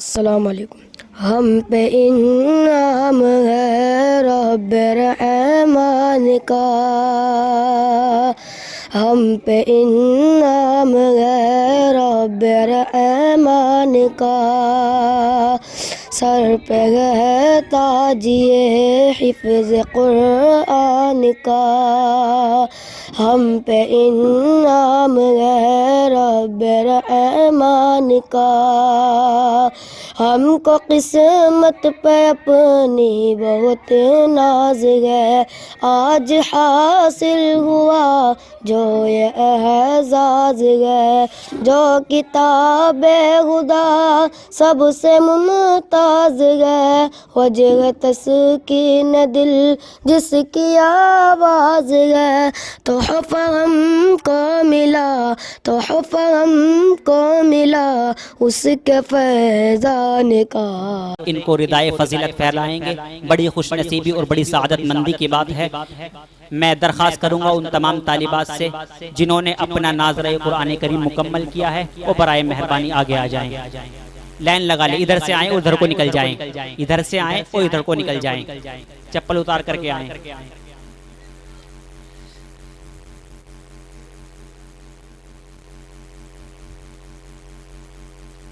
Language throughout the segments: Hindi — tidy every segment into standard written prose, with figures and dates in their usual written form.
अस्सलाम वालेकुम। हम पे इनाम है रब्ब रहमान का, हम पे इनाम है रब्ब रहमान का, सर पे है ताजिए हिफ्ज़ कुरान का, हम पे इनाम है रब्ब रहमान का, हमको किस्मत पे अपनी बहुत नाज है, आज हासिल हुआ जो ये एहसास है, जो किताबे खुदा सबसे मुमताज है, वजह तस्कीन दिल जिसकी आवाज़ है, तोहफ़ा हमको मिला, तोहफ़ा हमको मिला उसके फैज़ान का। इनको रिदाए फजीलत फैलाएंगे। बड़ी खुशनसीबी और बड़ी सआदत मंदी की बात है। मैं दरख्वास्त करूंगा उन तमाम तालिबात से जिन्होंने अपना नाज़रे कुरान करीम मुकम्मल किया है वो बराए मेहरबानी आगे आ जाएं। लाइन लगा ले, इधर से आए उधर को निकल जाएं, इधर से आए और इधर को निकल जाएं, चप्पल उतार करके आए।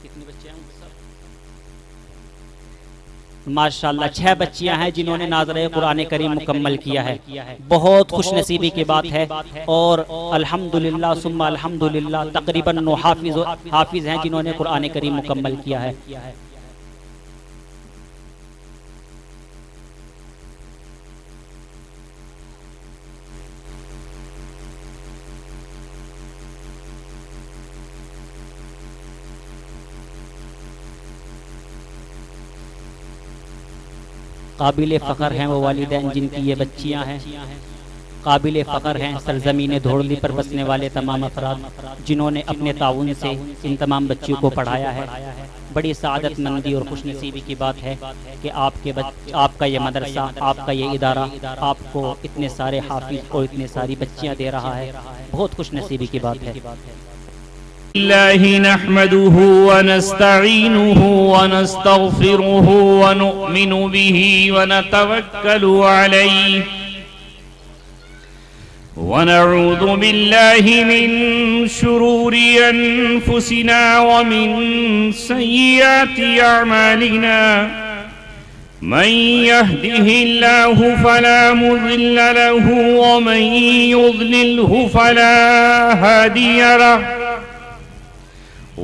कितने बच्चे हैं? माशाल्लाह 6 बच्चियां हैं जिन्होंने नाज़रे कुरान करीम मुकम्मल किया है। बहुत खुशनसीबी की बात है। और अल्हम्दुलिल्लाह सुम्मा अल्हम्दुलिल्लाह तकरीबन 9 हाफिज हैं जिन्होंने कुरान करीम मुकम्मल किया है। काबिल फ़ख्र हैं वो वालिदैन जिनकी ये बच्चियां हैं। काबिल फ़ख्र हैं सरज़मीन धोड़ली पर बसने वाले तमाम अफराद जिन्होंने अपने ताउन से इन तमाम बच्चियों को पढ़ाया है। बड़ी सआदत मंदी और खुशनसीबी की बात है कि आपका ये मदरसा, आपका ये इदारा आपको इतने सारे हाफिज और इतनी सारी बच्चियाँ दे रहा है। बहुत खुशनसीबी की बात है। बिस्मिल्लाहि नहमदुहु व नस्तईनुहु व नस्तगफिरुहु व नु'मिनु बिही व नतवक्कलु अलैहि व नऊज़ु बिल्लाहि मिन शुरूरि अनफुसिना व मिन सय्यिआति अअमालिना मन यहदिहिल्लाहु फला मुज़िल्ल लहु व मन युज़लिल्हु फला हादिय लहु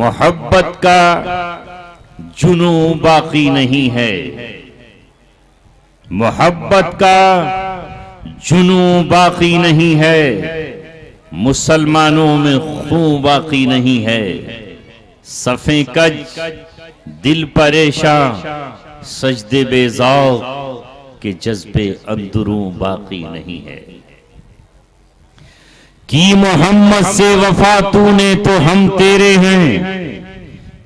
मोहब्बत का जुनू बाकी नहीं है, मोहब्बत का जुनू बाकी नहीं है, मुसलमानों में खून बाकी नहीं है। सफ़े कज दिल परेशान, सजदे बेज़ौक़ के जज्बे अंदरूं बाकी नहीं है। की मोहम्मद से वफा तूने तो हम तेरे हैं,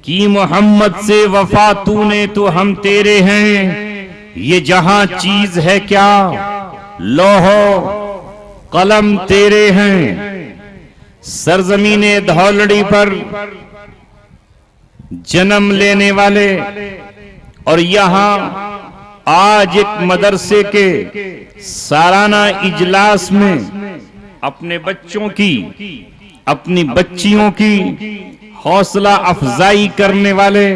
की मोहम्मद से वफा तूने तो हम तेरे हैं। ये जहां चीज है क्या, लोहो कलम तेरे हैं। सरजमीने धौलड़ी पर जन्म लेने वाले और यहाँ आज एक मदरसे के सालाना इजलास में अपने बच्चों की, अपनी बच्चियों की हौसला अफजाई करने वाले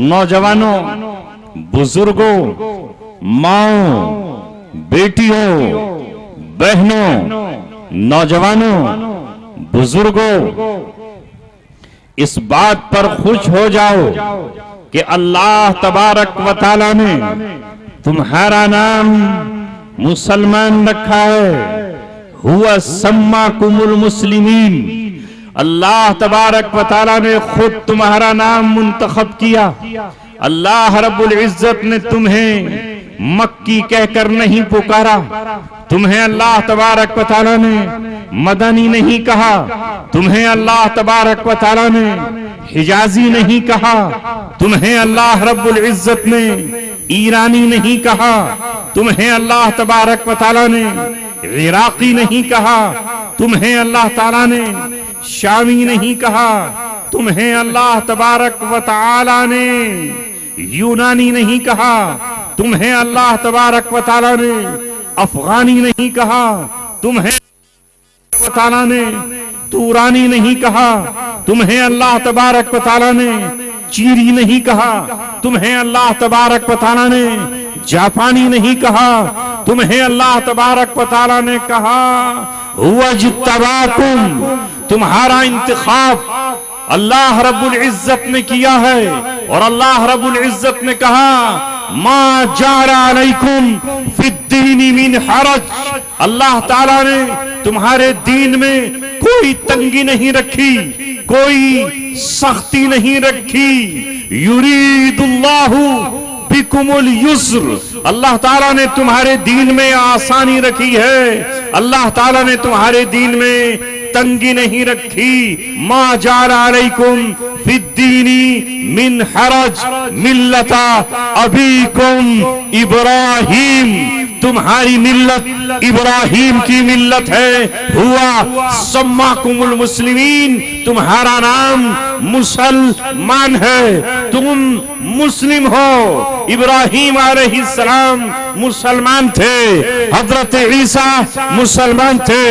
नौजवानों, बुजुर्गों, माओ, बेटियों, बहनों, नौजवानों, बुजुर्गों, इस बात पर खुश हो जाओ कि अल्लाह तबारक व तआला ने तुम्हारा नाम मुसलमान रखा है। हुआ सम्माकुमुल मुस्लिमीन, अल्लाह तबारक व तआला ने खुद तुम्हारा नाम मुंतखब किया। अल्लाह रब्बुल इज्जत ने तुम्हें मक्की कहकर नहीं पुकारा, तुम्हें अल्लाह तबारक व तआला ने मदनी नहीं कहा, तुम्हें अल्लाह तबारक व तआला ने हिजाजी नहीं कहा, तुम्हें अल्लाह रब्बुल इज्जत ने ईरानी नहीं कहा, तुम्हें अल्लाह तबारक व तआला ने इराकी नहीं कहा, तुम्हें अल्लाह ताला ने शामी नहीं कहा, तुम्हें अल्लाह तबारक व तआला ने यूनानी नहीं कहा, तुम्हें अल्लाह तबारक व तआला ने अफगानी नहीं कहा, तुम्हें अल्लाह तआला ने तुरानी नहीं कहा, तुम्हें अल्लाह तबारक व तआला ने चीरी नहीं कहा, तुम्हें अल्लाह तबारक व तआला ने जापानी नहीं कहा, तुम्हें अल्लाह तबारक व तआला ने कहा वज्तबाकुम, तुम्हारा इंतखाब अल्लाह रब्बुल इज्जत ने किया है। और अल्लाह रब्बुल इज्जत ने कहा मा जारा अलैकुम फिद्दीनी मिन हरज, अल्लाह ताला ने तुम्हारे दीन में कोई तंगी नहीं रखी, कोई सख्ती नहीं रखी। युरीदुल्लाहु बिकुमुल युस्र, अल्लाह ताला ने तुम्हारे दीन में आसानी रखी है, अल्लाह ताला ने तुम्हारे दीन में तंगी नहीं रखी। मा जारा अलैकुम फिद्दीनी मिन हरज मिल्लता अबीकुम इब्राहिम, तुम्हारी मिल्लत इब्राहिम की मिल्लत है। हुआ सम्माकुमुल मुस्लिमीन, तुम्हारा नाम मुसलमान है, तुम मुस्लिम हो। इब्राहिम अलैहिस्सलाम मुसलमान थे, हजरत ईसा मुसलमान थे,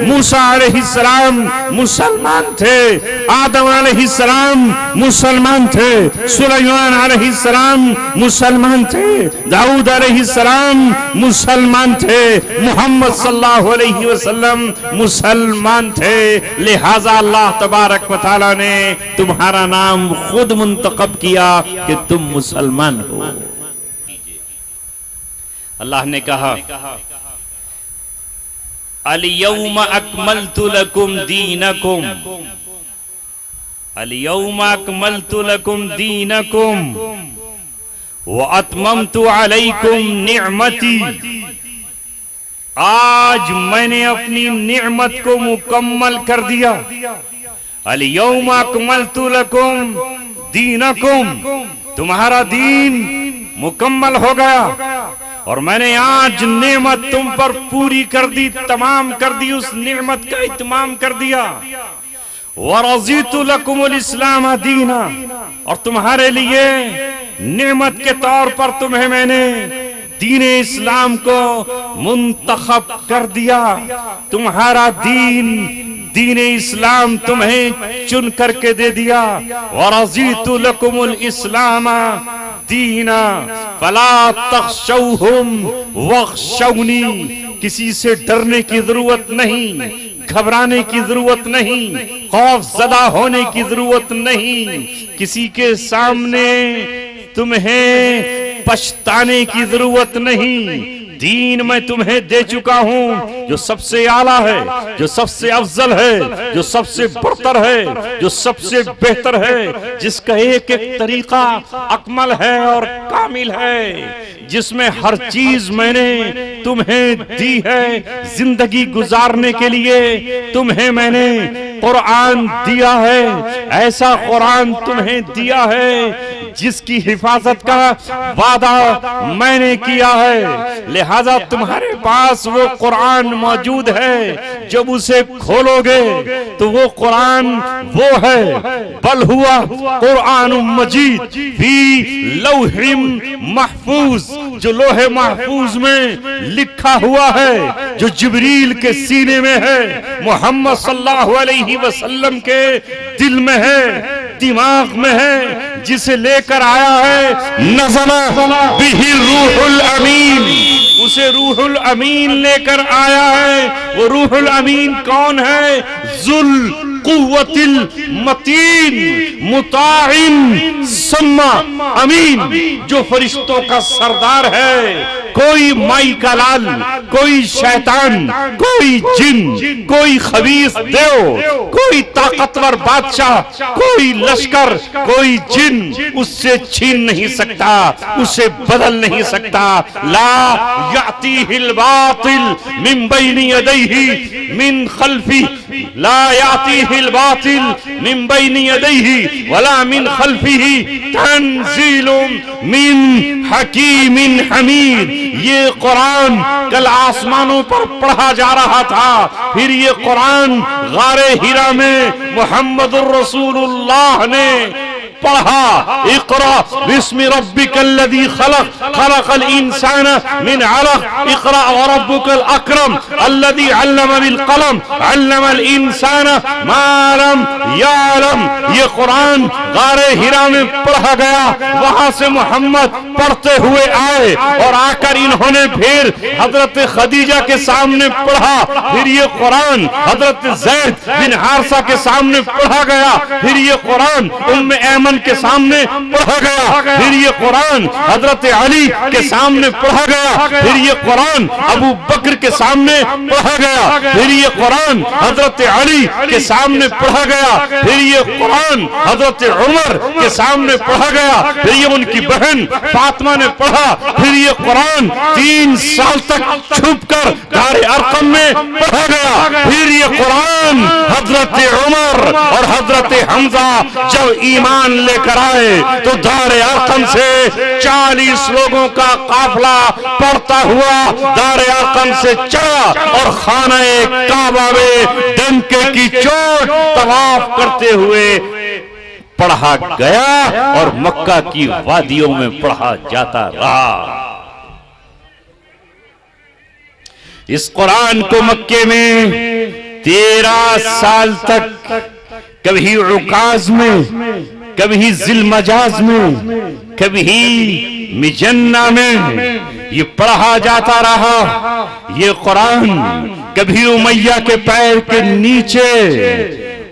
मूसा अलैहिस्सलाम मुसलमान थे, आदम अलैहिस्सलाम मुसलमान थे, सुलेमान अलैहिस्सलाम मुसलमान थे, दाऊद अलैहिस्सलाम मुसलमान थे, मोहम्मद सल्लल्लाहु अलैहि वसल्लम मुसलमान थे। लिहाजा अल्लाह तबारक व तआला ने तुम्हारा नाम खुद मुंतखब किया कि तुम मुसलमान हो। अल्लाह ने कहा अल-यौमा अकमलतु लकुम दीनकुम, अल-यौमा अकमलतु लकुम दीनकुम व अतममतु अलैकुम निअमती, आज मैंने अपनी निअमत को मुकम्मल कर दिया। अल-यौमा अकमलतु लकुम दीनकुम, तुम्हारा दीन मुकम्मल हो गया और मैंने आज नेमत तुम पर पूरी कर दी, तमाम कर दी, उस नेमत का इत्माम कर दिया। वरज़ीतु लकुमुल इस्लाम दीना, और तुम्हारे लिए नेमत के तौर पर तुम्हें मैंने दीन इस्लाम को मुंतखब कर दिया। तुम्हारा दीन, दीन इस्लाम तुम्हें चुन करके दे दिया। वरज़ीतु लकुमुल इस्लाम दीना फला तख्शौहुम वख्शौनी, किसी से डरने की जरूरत नहीं, घबराने की जरूरत नहीं, खौफजदा होने की जरूरत नहीं, किसी के सामने तुम्हें पछताने की जरूरत नहीं। दीन मैं तुम्हें दे चुका हूं जो सबसे आला है, जो सबसे अफजल है, जो सबसे बरतर है, जो सबसे बेहतर है, जिसका एक एक तरीका अकमल है और कामिल है, जिसमें हर चीज मैंने तुम्हें दी है। जिंदगी गुजारने के लिए तुम्हें मैंने कुरान दिया है, ऐसा कुरान तुम्हें दिया है जिसकी हिफाजत का वादा मैंने किया है। लिहाजा तुम्हारे पास वो कुरान मौजूद है, जब उसे खोलोगे तो वो कुरान वो है, बल हुआ कुरान मजीद फी लौहिम महफूज, जो लोहे महफूज में लिखा हुआ है, जो जिब्रील के सीने में है, मोहम्मद सल्लल्लाहु अलैहि वसल्लम के दिल में है, दिमाग में है, जिसे लेकर आया है नज़ला बिही रूहुल अमीन, उसे रूहुल अमीन लेकर आया है। वो रूहुल अमीन कौन है? जुल कुव्वतिल मतीन मुताइन सम्मा अमीन, जो फरिश्तों का सरदार है। कोई माई का लाल, कोई शैतान, कोई जिन, कोई खबीस देव, कोई ताकतवर बादशाह, कोई लश्कर, कोई जिन उससे छीन नहीं सकता, उसे बदल नहीं सकता। ला यातीहिल बातिल मिन बैनि यदैहि मिन खल्फी, ला यातीहिल बातिल मिन बैनि यदैहि वला मिन खल्फिही तंजीलुम मिन हकीमिन हमीद। ये कुरान कल आसमानों पर पढ़ा जा रहा था, फिर ये कुरान गारे हिरा में मुहम्मदुर रसूलुल्लाह ने पढ़ा। इक़रा बिस्मि रब्बिकल्लज़ी खलक़, खलक़ल इंसाना मिन अलक़, इक़रा व रब्बुकल अकरम अल्लज़ी अल्लम बिल कलम, अल्लमल इंसाना मा लम यअलम। ये कुरान गारे हिरा में पढ़ा गया, वहां से मोहम्मद पढ़ते हुए आए और आकर इन्होंने फिर हजरत खदीजा के सामने पढ़ा। फिर ये कुरान हजरत ज़ैद बिन हारिसा के सामने पढ़ा गया। फिर ये कुरान उम्मे के सामने पढ़ा गया। फिर ये कुरान हजरत अली के सामने पढ़ा गया। फिर ये कुरान अबू बकर के सामने पढ़ा गया। फिर ये कुरान हजरत अली के सामने पढ़ा गया। फिर ये कुरान हजरत उमर के सामने पढ़ा गया। फिर ये उनकी बहन फातिमा ने पढ़ा। फिर ये कुरान 3 साल तक छुपकर दारे अरकम में पढ़ा गया। फिर ये कुरान हजरत उमर और हजरत हमजा जब ईमान लेकर आए तो दारे अरकम से 40 लोगों का काफिला पढ़ता हुआ दारे अरकम से चला और खाने काबा में डंके की चोट तवाफ करते हुए पढ़ा गया और मक्का की वादियों में पढ़ा जाता रहा। इस कुरान को मक्के में 13 साल तक कभी उकाज में, कभी जिलमजाज में, कभी मिजन्ना में ये पढ़ा जाता रहा। ये कुरान कभी उमैया के पैर के नीचे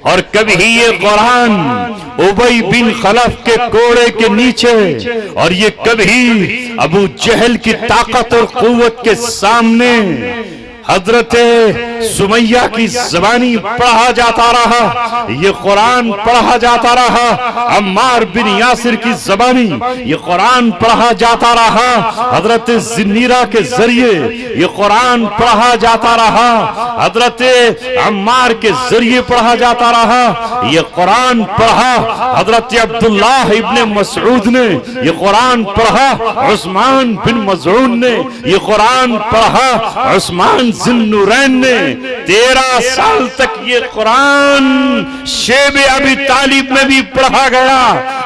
और कभी ये कुरान उबई बिन खलफ के कोड़े के नीचे और ये कभी अबू जहल की ताकत और कुव्वत के सामने हजरत सुमैया की ज़बानी पढ़ा जाता रहा। ये कुरान पढ़ा जाता रहा। अम्मार बिन यासिर की ज़बानी ये कुरान पढ़ा जाता रहा। हजरत ज़िन्नीरा के जरिए ये कुरान पढ़ा जाता रहा। हजरत अम्मार के जरिए पढ़ा जाता रहा। ये कुरान पढ़ा हजरत अब्दुल्लाह इब्ने मसऊद ने, ये कुरान पढ़ा उस्मान बिन मज़ऊन ने, ये कुरान पढ़ा उस्मान ज़ुन्नुरैन ने। 13 साल तक ये कुरान शेब अबी तालिब में भी पढ़ा गया।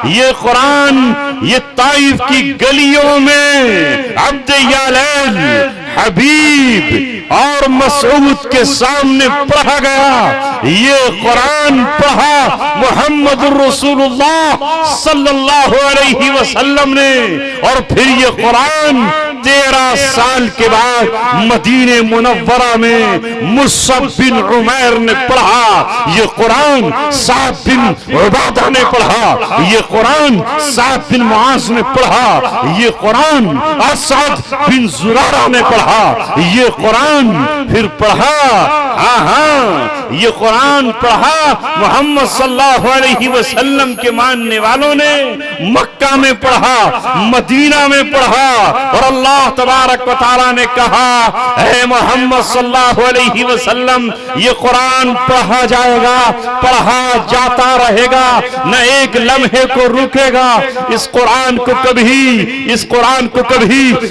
ये कुरान ये ताइफ की गलियों में अब्द यालैल, हबीब और मसऊद के सामने पढ़ा गया। ये कुरान पढ़ा मुहम्मदुर रसूलुल्लाह सल्लल्लाहु अलैहि वसल्लम ने और फिर ये कुरान 13 साल के बाद मदीने मुनव्वरा में मुसअब बिन उमैर ने पढ़ा ये कुरान, साद बिन उबादा ने पढ़ा ये कुरान, साद बिन मुआज ने पढ़ा ये कुरान, असद बिन जुरारा ने पढ़ा ये कुरान, फिर पढ़ा ये कुरान पढ़ा मोहम्मद सल्लल्लाहु अलैहि वसल्लम के मानने वालों ने मक्का में पढ़ा, मदीना में पढ़ा। और अल्लाह तबारक व तआला ने कहा, ऐ मोहम्मद सल्लल्लाहु अलैहि वसल्लम ये कुरान पढ़ा जाएगा, पढ़ा जाता रहेगा, न एक लम्हे को रुकेगा। इस कुरान को कभी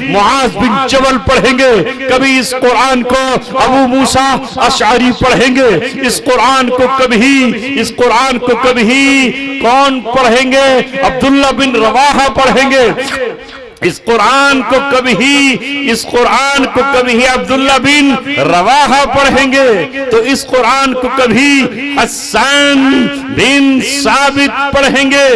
मुआज बिन जबल पढ़ेंगे, कभी इस कुरान को अबू मूसा अशअरी पढ़ेंगे, इस कुरान को कभी कौन पढ़ेंगे? अब्दुल्ला बिन रवाहा पढ़ेंगे। इस कुरान को कभी अब्दुल्ला बिन रवाहा पढ़ेंगे, तो इस कुरान को कभी हसन बिन साबित पढ़ेंगे।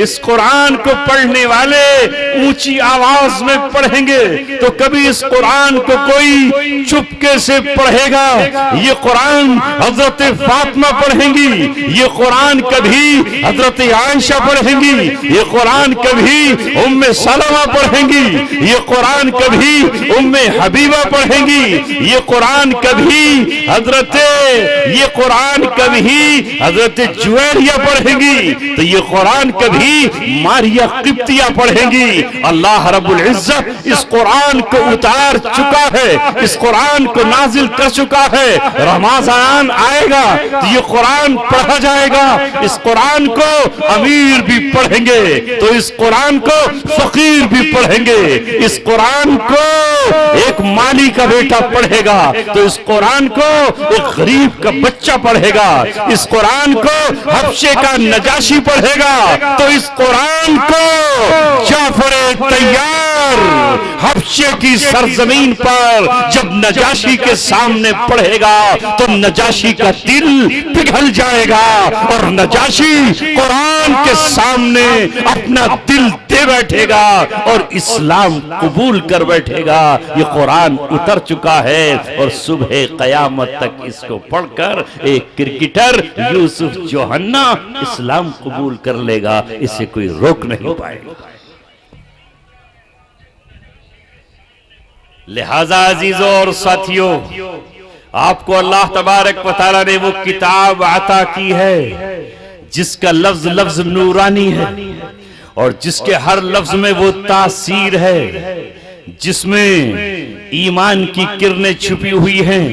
इस कुरान को पढ़ने वाले ऊंची आवाज में पढ़ेंगे, तो कभी इस कुरान को कोई चुपके से पढ़ेगा। ये कुरान हजरत फातिमा पढ़ेंगी, ये कुरान कभी हजरत आयशा पढ़ेंगी, ये कुरान कभी उम्मे सलमा पढ़ेंगी, ये कुरान कभी उम्मे हबीबा पढ़ेंगी, ये कुरान कभी हजरत जुवैरिया पढ़ेंगी, तो ये कुरान कभी मारिया किप्तिया पढ़ेंगी। अल्लाह रब्बुल इज्जत इस कुरान को उतार चुका है, इस कुरान को नाजिल कर चुका है। रमजान आएगा तो ये कुरान पढ़ा जाएगा। इस कुरान को अमीर भी पढ़ेंगे, तो इस कुरान को फकीर भी पढ़ेंगे। इस कुरान को एक माली का बेटा पढ़ेगा, तो इस कुरान को एक गरीब का बच्चा पढ़ेगा। इस कुरान को हबशे का नजाशी पढ़ेगा, तो इस कुरान को जाफर तैयार हबशे की सरजमीन पर जब नजाशी के सामने पढ़ेगा, तो नजाशी का दिल पिघल जाएगा और नजाशी कुरान के सामने अपना दिल दे बैठेगा और इस्लाम कबूल कर बैठेगा। ये कुरान उतर चुका है और सुबह कयामत तक इसको पढ़कर एक क्रिकेटर यूसुफ जोहन्ना इस्लाम कबूल कर लेगा, इसे कोई रोक नहीं पाएगा। लिहाजा अजीजों और साथियों, आपको अल्लाह तबारक व तआला ने वो किताब अता की है जिसका लफ्ज लफ्ज नूरानी है और जिसके हर लफ्ज में वो तासीर है, जिसमें ईमान की किरणें छुपी हुई हैं।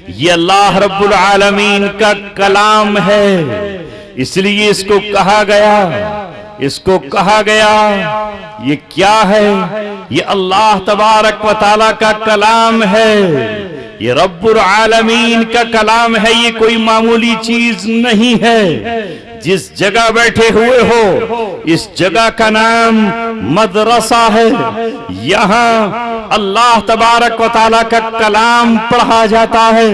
ये अल्लाह रब्बुल आलमीन का कलाम है, इसलिए इसको कहा गया ये क्या है? ये अल्लाह तबारक व तआला का कलाम है, ये रब्बुल आलमीन का कलाम है। ये कोई मामूली चीज नहीं है। जिस जगह बैठे हुए हो, इस जगह का नाम मदरसा है। यहाँ अल्लाह तबारक व तआला का कलाम पढ़ा जाता है,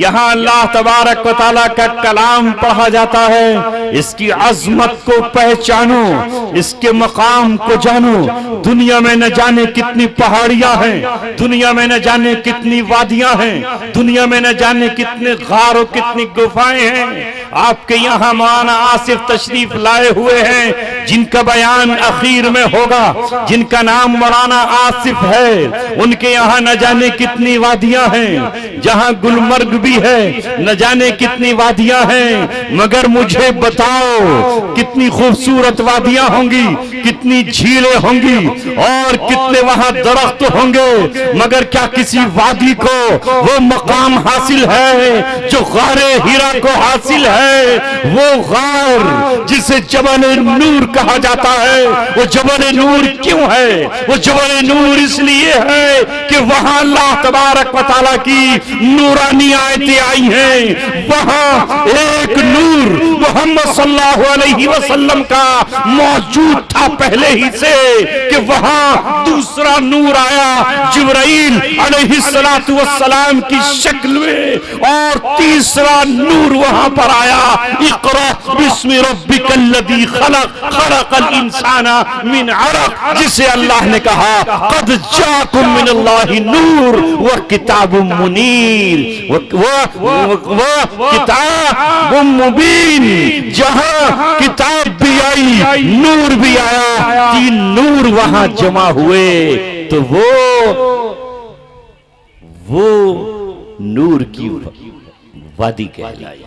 यहाँ अल्लाह तबारक व तआला का कलाम पढ़ा जाता है। इसकी अजमत को पहचानो, इसके मकाम को जानो। दुनिया में न जाने कितनी पहाड़ियां हैं, दुनिया में न जाने कितनी वादियां हैं, दुनिया में न जाने कितने गार और कितनी गुफाएं हैं। आपके यहाँ मौलाना आसिफ तशरीफ लाए हुए हैं, जिनका बयान आखिर में होगा, जिनका नाम मौलाना आसिफ है। उनके यहाँ न जाने कितनी वादियां हैं, जहाँ गुलमर्ग भी है, न जाने कितनी वादियां हैं। मगर मुझे बताओ कितनी खूबसूरत वादियां होंगी, कितनी झीलें होंगी और कितने वहां दरख्त होंगे। मगर क्या किसी वादी को वो मकाम हासिल है जो गारे हीरा को हासिल है? वो गार जिसे जबल नूर कहा जाता है, वो जबल नूर क्यों है? वो जबल नूर इसलिए है कि वहां अल्लाह तबारक व तआला की नूरानी आयतें आई हैं। वहां एक नूर मोहम्मद सल्लल्लाहु अलैहि वसल्लम का मौजूद था पहले ही से, कि वहां दूसरा नूर आया जिब्राइल अलैहिस्सलातु वस्सलाम की शक्ल में, और तीसरा नूर वहां पर आया, इक़रा बिस्मि रब्बिकल्लज़ी खलक़ खलक़ल इंसाना मिन अरक़, जिसे अल्लाह ने कहा क़द जाकुम मिनल्लाहि नूर व किताबुम मुनीर, वो किताबुम मुबीन, जहां किताब भी आई नूर भी आया, तीन नूर वहां जमा हुए तो वो नूर की वादी कहलाई।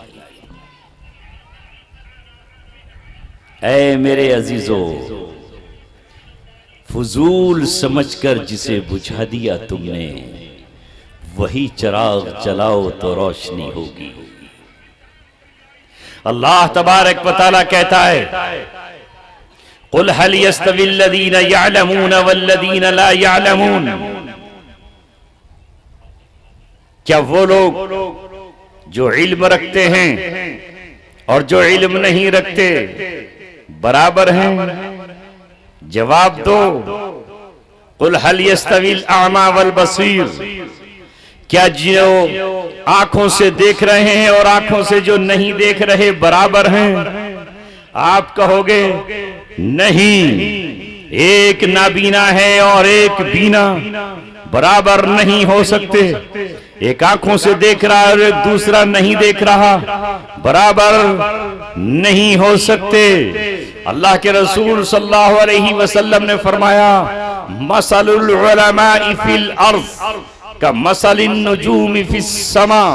ऐ मेरे अजीजों, फजूल समझकर जिसे बुझा दिया तुमने, वही चिराग जलाओ तो रोशनी होगी। अल्लाह तबारक व तआला कहता है, कुल हल यस्तविल्लज़ीना यअलमून वल्लज़ीना ला यअलमून, क्या वो लोग जो इल्म रखते हैं और जो इल्म नहीं रखते बराबर हैं? जवाब दो, कुल हल यस्तविल आमा वल बसीर, क्या जो आंखों से देख रहे हैं और आंखों से जो नहीं देख रहे बराबर हैं? आप कहोगे नहीं, एक नाबीना है और एक बीना, बराबर नहीं हो सकते। एक आंखों से देख रहा है और एक दूसरा नहीं देख रहा, बराबर नहीं हो सकते। अल्लाह के रसूल सल्लल्लाहु अलैहि वसल्लम ने फरमाया, मसलुल उलमाई फिल अर्ज़ का मसलिन नुजूम फिस समा,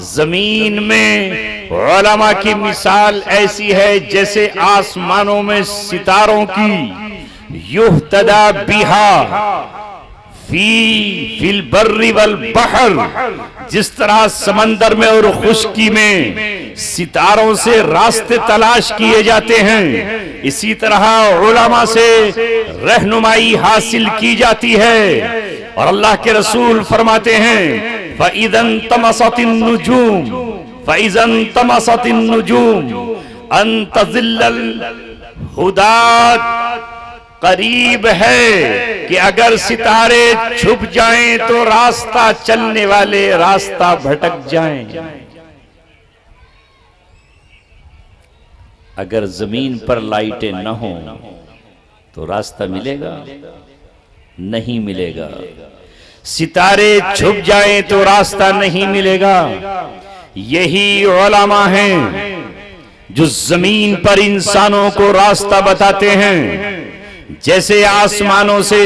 जमीन में उलमा की मिसाल ऐसी है जैसे आसमानों में सितारों की। युहतदा बिहा फिल बर्री वल बहर, जिस तरह समंदर में और खुश्की में सितारों से रास्ते तलाश किए जाते हैं, इसी तरह उलमा से रहनुमाई हासिल की जाती है। और अल्लाह के रसूल फरमाते हैं, फ़इज़न तमसतिन नुजूम फ़इज़न तमसतिन नुजूम अन तज़िल्लल हुदात, करीब है कि अगर सितारे छुप जाएं तो रास्ता चलने वाले रास्ता भटक जाएं। अगर जमीन पर लाइटें न हो तो रास्ता मिलेगा? नहीं मिलेगा। सितारे छुप जाएं तो रास्ता नहीं मिलेगा। यही उलमा हैं जो जमीन पर इंसानों को रास्ता बताते हैं। जैसे आसमानों से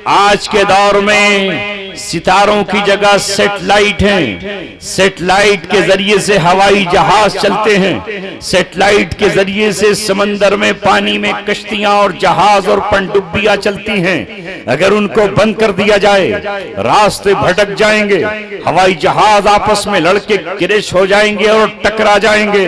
आज के दौर में सितारों की जगह सेटेलाइट हैं, सेटेलाइट के जरिए से हवाई जहाज चलते हैं, सेटेलाइट के जरिए से समंदर में पानी में कश्तियां और जहाज और पनडुब्बियां चलती हैं। अगर उनको बंद कर दिया जाए रास्ते भटक जाएंगे, हवाई जहाज आपस में लड़के क्रैश हो जाएंगे और टकरा जाएंगे।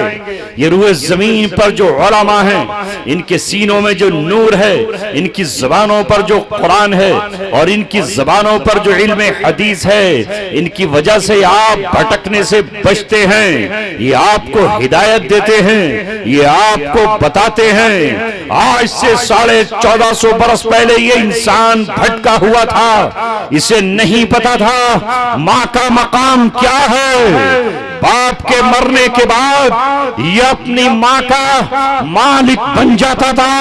ये रूए जमीन पर जो उलमा हैं, इनके सीनों में जो नूर है, इनकी जबानों पर जो कुरान है और इनकी जबानों पर जो इल्म हदीस है, इनकी वजह से आप भटकने से बचते हैं। ये आपको हिदायत देते हैं, ये आपको बताते हैं। आज से 1450 बरस पहले ये इंसान भटका हुआ था, इसे नहीं पता था माँ का मकाम क्या है। बाप के मरने के बाद ये अपनी माँ का मालिक बन जाता था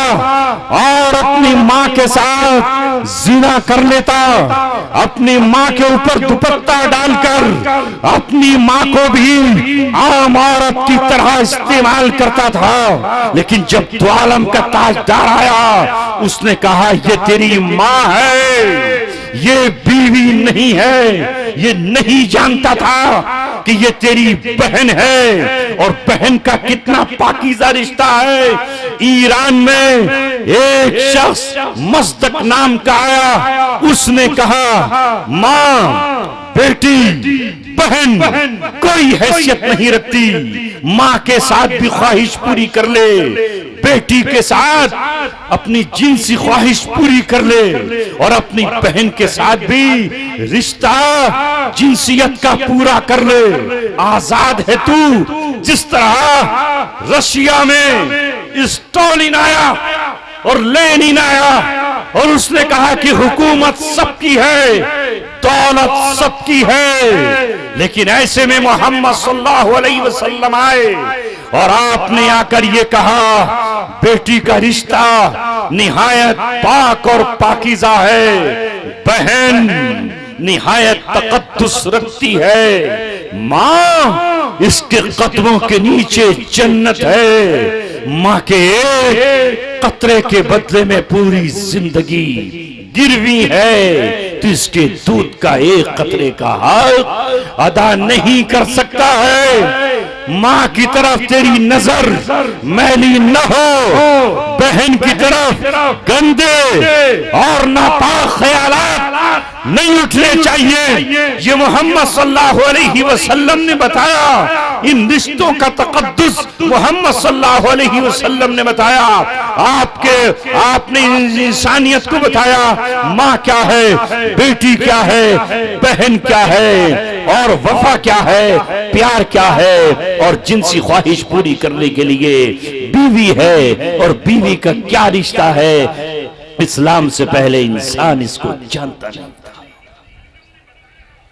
और अपनी माँ के साथ जिना कर लेता, अपनी माँ के ऊपर दुपट्टा डालकर अपनी माँ को भी आम औरत की तरह इस्तेमाल करता था। लेकिन जब दो आलम का ताजदार आया, उसने कहा ये तेरी माँ है, ये बीवी नहीं है। ये नहीं जानता था कि ये तेरी बहन है और बहन का कितना पाकीज़ा रिश्ता है। ईरान में एक शख्स मस्दक नाम का आया, उसने कहा माँ, बेटी, बहन कोई हैसियत नहीं रखती। माँ के साथ भी ख्वाहिश पूरी कर ले, बेटी के साथ अपनी जिनसी ख्वाहिश पूरी कर ले और अपनी बहन के साथ भी रिश्ता जिनसियत का पूरा कर ले। आजाद है तू। जिस तरह रशिया में स्टालिन आया और लेनिन आया और उसने कहा कि हुकूमत सबकी है, दौलत सबकी है, लेकिन ऐसे में मोहम्मद सल्लल्लाहु अलैहि वसल्लम आए और आपने आकर ये कहा बेटी का रिश्ता निहायत पाक और पाकीज़ा है, बहन निहायत तकद्दुस रखती है, माँ इसके कदमों के नीचे जन्नत है, माँ के एक कतरे के बदले में पूरी जिंदगी गिरवी है, तो इसके दूध का एक कतरे का हक अदा नहीं कर सकता है। माँ की तरफ तेरी नजर मैली न हो, बहन की तरफ गंदे और नापाक ख्यालात नहीं उठने चाहिए। ये मोहम्मद सल्लल्लाहु अलैहि वसल्लम ने बताया, इन रिश्तों का तकद्दुस मोहम्मद सल्लल्लाहु अलैहि वसल्लम ने बताया। आपने इंसानियत को बताया, माँ क्या है, बेटी क्या है, बहन क्या है, और वफा क्या है, प्यार क्या है, और जिनसी ख्वाहिश पूरी करने के लिए बीवी है, और बीवी का क्या रिश्ता है। इस्लाम से पहले इंसान इसको जानता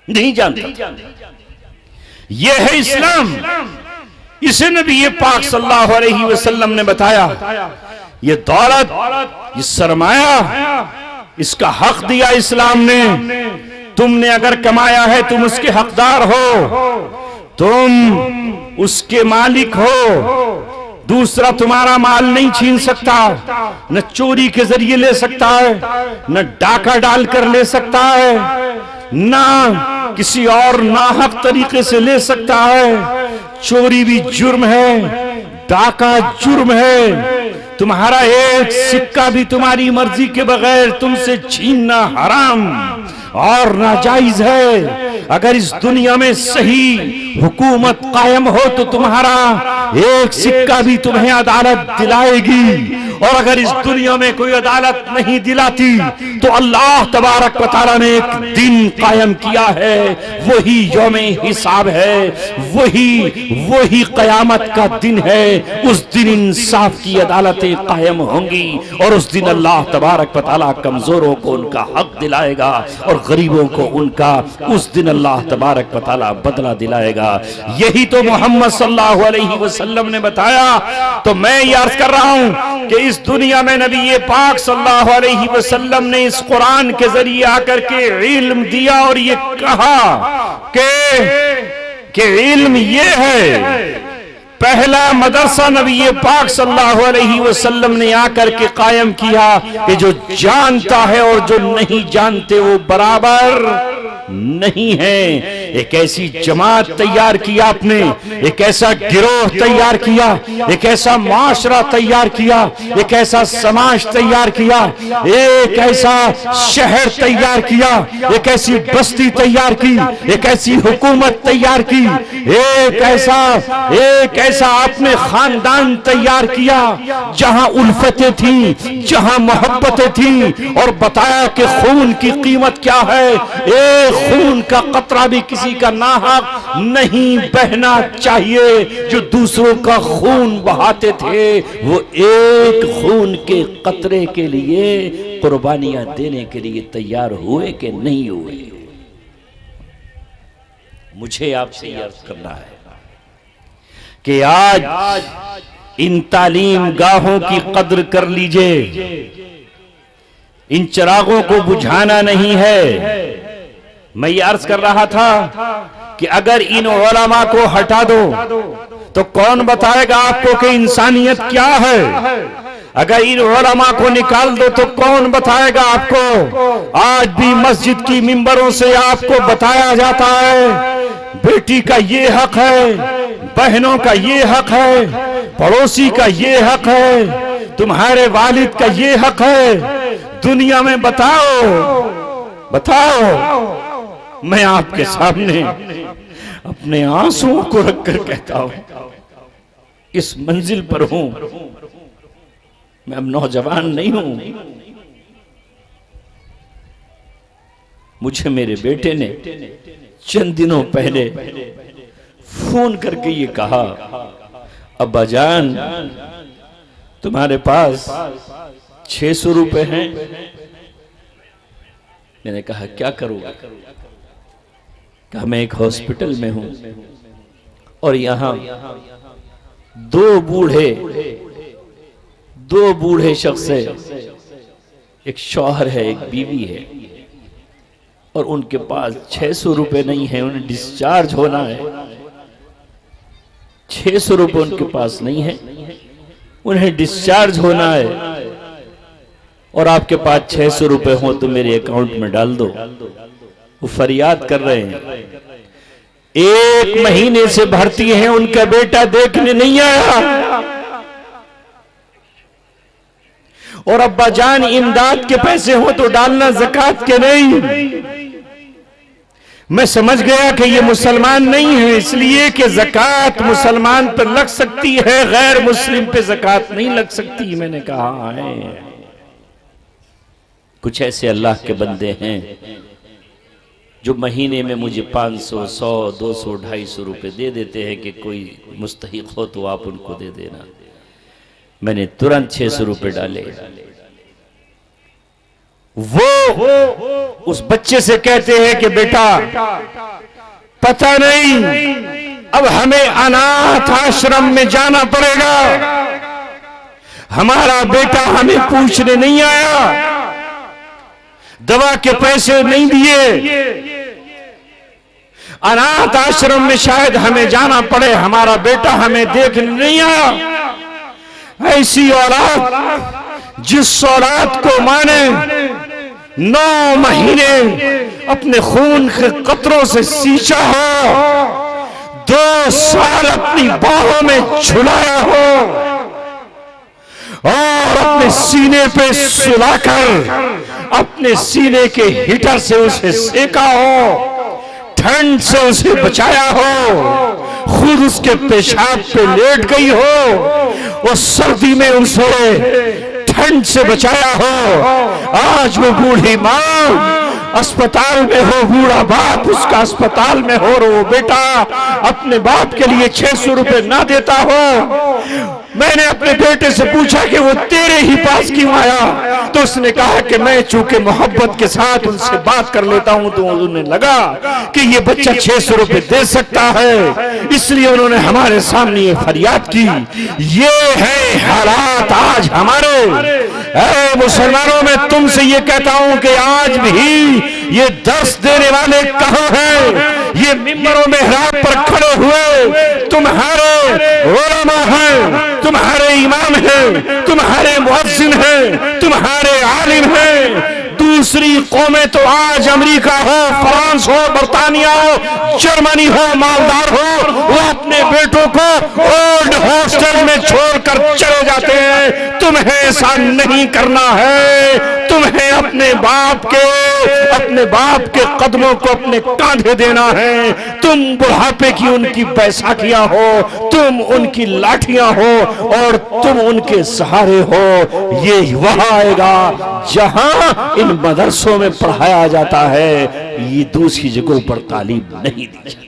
नहीं जानता। यह है इस्लाम। इसे नबी पाक सल्लल्लाहु अलैहि वसल्लम ने बताया। ये दौलत, ये सरमाया, इसका हक दिया इस्लाम ने। तुमने अगर कमाया है, तुम उसके हकदार हो, तुम उसके मालिक हो। दूसरा तुम्हारा माल नहीं छीन सकता, न चोरी के जरिए ले सकता है, न डाका डालकर ले सकता है, न किसी और नाहक तरीके से ले सकता है। चोरी भी जुर्म है, डाका जुर्म है। तुम्हारा एक सिक्का भी तुम्हारी मर्जी के बगैर तुमसे छीनना हराम और नाजायज है। अगर इस दुनिया में सही हुकूमत कायम हो तो तुम्हारा एक सिक्का भी तुम्हें अदालत दिलाएगी, और अगर इस दुनिया में कोई अदालत नहीं दिलाती तो अल्लाह तबारक व तआला ने एक दिन कायम किया है, वही यौमे हिसाब है, वही कयामत का दिन है। उस दिन इंसाफ की अदालतें कायम होंगी, और उस दिन अल्लाह तबारक व तआला कमजोरों को उनका हक दिलाएगा और गरीबों को उनका, उस दिन अल्लाह तबारक व तआला बदला दिलाएगा। यही तो मोहम्मद सल्लल्लाहु अलैहि वसल्लम ने बताया। तो मैं ये अर्ज कर रहा हूं कि इस दुनिया में नबी पाक सल्लल्लाहु अलैहि वसल्लम ने इस कुरान के जरिए आकर के इल्म दिया, और ये कहा कि इल्म ये है। पहला मदरसा नबी पाक सल्लल्लाहु अलैहि वसल्लम ने आकर के कायम किया कि जो जानता है और जो नहीं जानते वो बराबर नहीं है। एक ऐसी जमात तैयार किया आपने, एक ऐसा गिरोह तैयार किया, एक ऐसा माशरा तैयार किया, एक ऐसा समाज तैयार किया, एक ऐसा शहर तैयार किया, एक ऐसी बस्ती तैयार की, एक ऐसी हुकूमत तैयार की, एक ऐसा आपने खानदान तैयार किया जहां उल्फतें थी, जहां मोहब्बतें थी, और बताया कि खून की कीमत क्या है। एक खून का कतरा भी किसी का नाहक नहीं बहना चाहिए। जो दूसरों का खून बहाते थे वो एक खून के कतरे के लिए कुर्बानियां देने के लिए तैयार हुए कि नहीं हुए। मुझे आपसे अर्ज करना है कि आज इन तालीम गाहों की कद्र कर लीजिए। इन चिरागों को बुझाना नहीं है। मैं ये अर्ज कर रहा था कि अगर इन उलमा को हटा दो तो कौन बताएगा आपको कि इंसानियत क्या है। अगर इन उलमा को निकाल दो तो कौन बताएगा आपको। आज भी मस्जिद की मिंबरों से आपको बताया जाता है बेटी का ये हक है, बहनों का ये हक है, पड़ोसी का ये हक है, तुम्हारे वालिद का ये हक है। दुनिया में बताओ मैं आपके सामने अपने आंसुओं को रखकर कहता हूं, इस मंजिल पर हूं मैं। अब नौजवान नहीं हूं। मुझे मेरे बेटे ने चंद दिनों पहले फोन करके ये कहा, अब्बा जान तुम्हारे पास 600 रुपए हैं। मैंने कहा क्या करूंगा। कहा मैं एक हॉस्पिटल में हूं और यहां दो बूढ़े शख्स है, एक शौहर है, एक बीवी है, और उनके पास 600 रुपए नहीं है, उन्हें डिस्चार्ज होना है। 600 रुपए उनके पास नहीं है, उन्हें डिस्चार्ज होना है, और आपके पास 600 रुपए हो तो मेरे अकाउंट में डाल दो। वो फरियाद कर रहे हैं, 1 महीने से भर्ती हैं, उनका बेटा देखने नहीं आया, और अब्बा जान इमदाद के पैसे हो तो डालना, ज़कात के नहीं। मैं समझ गया कि ये मुसलमान नहीं है, इसलिए कि ज़कात मुसलमान पर लग सकती है, गैर मुस्लिम पे ज़कात नहीं लग सकती। मैंने कहा है कुछ ऐसे अल्लाह के बंदे हैं जो महीने में मुझे 500, 100, 200, 250 रुपए दे देते हैं कि कोई मुस्तहिक हो तो आप उनको दे देना। मैंने तुरंत 600 रुपए डाले। वो उस बच्चे से कहते हैं कि बेटा पता नहीं अब हमें अनाथ आश्रम में जाना पड़ेगा, हमारा बेटा हमें पूछने नहीं आया, दवा के पैसे नहीं दिए, अनाथ आश्रम में शायद हमें जाना पड़े, हमारा बेटा हमें देखने नहीं आया। ऐसी औलाद जिस औलाद को माने 9 महीने अपने खून के कतरों से सींचा हो, 2 साल अपनी बाहों में झुलाया हो, और अपने सीने पे सुलाकर अपने सीने के हीटर से उसे सेका हो, ठंड से उसे बचाया हो, खुद उसके पेशाब पे लेट गई हो, वो सर्दी में उसे ठंड से बचाया हो। आज वो बूढ़ी माँ अस्पताल में हो, बूढ़ा बाप उसका अस्पताल में हो, और वो बेटा अपने बाप के लिए 600 रुपए ना देता हो। मैंने अपने बेटे से पूछा कि वो तेरे ही पास क्यों आया, तो उसने कहा कि मैं चूंकि मोहब्बत के साथ उनसे बात कर लेता हूं, तो उन्हें लगा कि ये बच्चा 600 रुपए दे सकता है, इसलिए उन्होंने हमारे सामने ये फरियाद की। ये है हालात आज हमारे। मुसलमानों में तुमसे ये कहता हूं कि आज भी ये दर्स देने वाले कहां हैं? ये मिंबरों में मेहराब पर खड़े हुए तुम्हारे उलमा हैं, तुम्हारे इमाम हैं, तुम्हारे मुअज्जिन हैं, तुम्हारे आलिम हैं। दूसरी कौमें तो आज अमेरिका हो, फ्रांस हो, बर्तानिया हो, जर्मनी हो, मालदार हो, वो अपने बेटों को ओल्ड हॉस्टल में छोड़कर चले जाते हैं। तुम्हें ऐसा नहीं करना है, तुम्हें अपने बाप के कदमों को अपने कांधे देना है। तुम बुढ़ापे की उनकी बैसाखियां हो, तुम उनकी लाठियां हो, और तुम उनके सहारे हो। ये वहां आएगा जहां इन मदरसों में पढ़ाया जाता है, ये दूसरी जगहों पर तालीम नहीं दी जाती।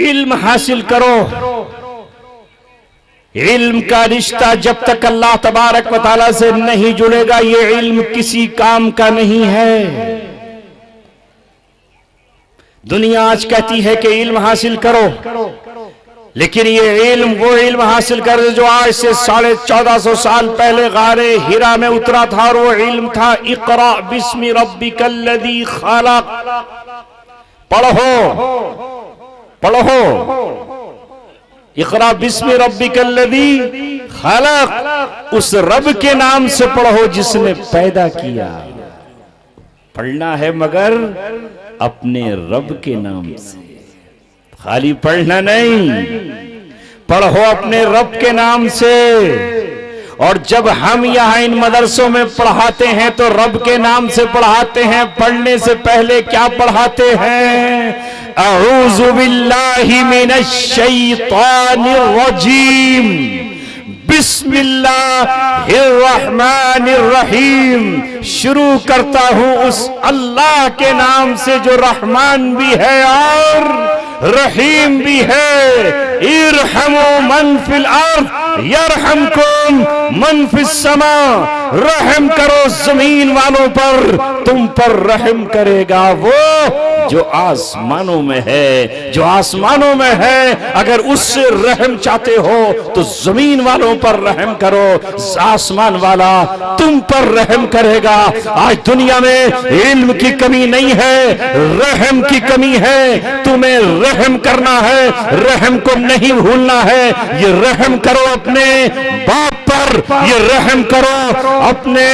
इल्म हासिल करो। इल्म का रिश्ता जब तक अल्लाह तबारक व तआला से नहीं जुड़ेगा, ये इल्म किसी काम का नहीं है। दुनिया आज कहती है कि इल्म हासिल करो, लेकिन ये इल्म वो इल्म हासिल कर जो आज से 1450 साल पहले गारे हिरा में उतरा था, और वो इल्म था इक़रा बिस्मि रब्बिकल्लज़ी खलक़। पढ़ो इक़रा बिस्मि रब्बिकल्लज़ी खलक़। उस रब के नाम से पढ़ो जिसने पैदा किया। पढ़ना है मगर अपने रब के नाम से, खाली पढ़ना नहीं, पढ़ो अपने रब के नाम से। और जब हम यहाँ इन मदरसों में पढ़ाते हैं तो रब के नाम से पढ़ाते हैं। पढ़ने से पहले क्या पढ़ाते हैं? अऊज़ु बिल्लाहि मिनश शैतानिर रजीम, बिस्मिल्लाहिर रहमानिर रहीम। शुरू करता हूं उस अल्लाह के नाम से जो रहमान भी है और रहीम भी है। इरहमु मन फिल अर्द यरहमकुम मन फिस समा। रहम करो जमीन वालों पर, तुम पर रहम करेगा वो जो आसमानों में है। जो आसमानों में है, अगर उससे रहम चाहते हो तो जमीन वालों पर रहम करो, आसमान वाला तुम पर रहम करेगा। आज दुनिया में इल्म की कमी नहीं है, रहम की कमी है। तुम्हें रहम करना है, रहम को नहीं भूलना है। ये रहम करो अपने बाप पर, ये रहम करो अपने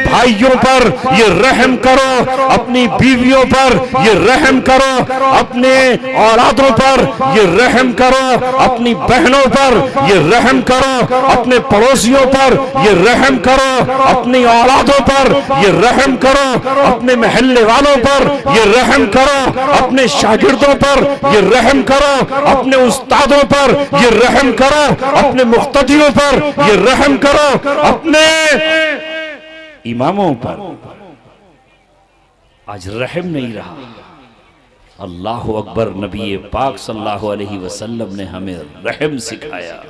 भाइयों पर, ये रहम करो अपनी बीवियों पर, ये रहम करो अपने औलादों पर, ये रहम करो अपनी बहनों पर, ये रहम करो अपने पड़ोसियों पर, ये रहम करो अपनी औलादों पर, ये रहम करो अपने महल्ले वालों पर, ये रहम करो अपने शागिर्दों पर, ये रहम करो अपने उस्तादों पर, ये रहम करो अपने मुख्तदियों पर, ये रहम करो अपने इमामों पर। आज रहम नहीं रहा। अल्लाह अकबर। नबी पाक सल्लल्लाहु अलैहि वसल्लम ने हमें रहम सिखाया,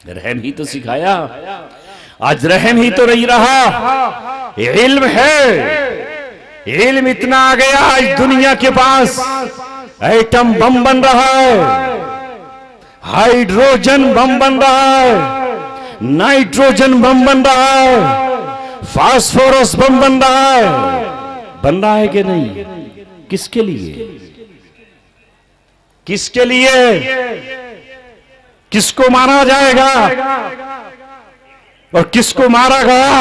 रहम ही तो सिखाया। आज रहम ही तो नहीं रहा। इल्म है, इल्म इतना आ गया आज दुनिया के पास, एटम बम बन रहा है, हाइड्रोजन बम बन रहा है, नाइट्रोजन बम बन रहा है, फास्फोरस बम बन रहा है। बन रहा है कि नहीं? किसके लिए? किसके लिए? किसको मारा जाएगा और किसको मारा गया?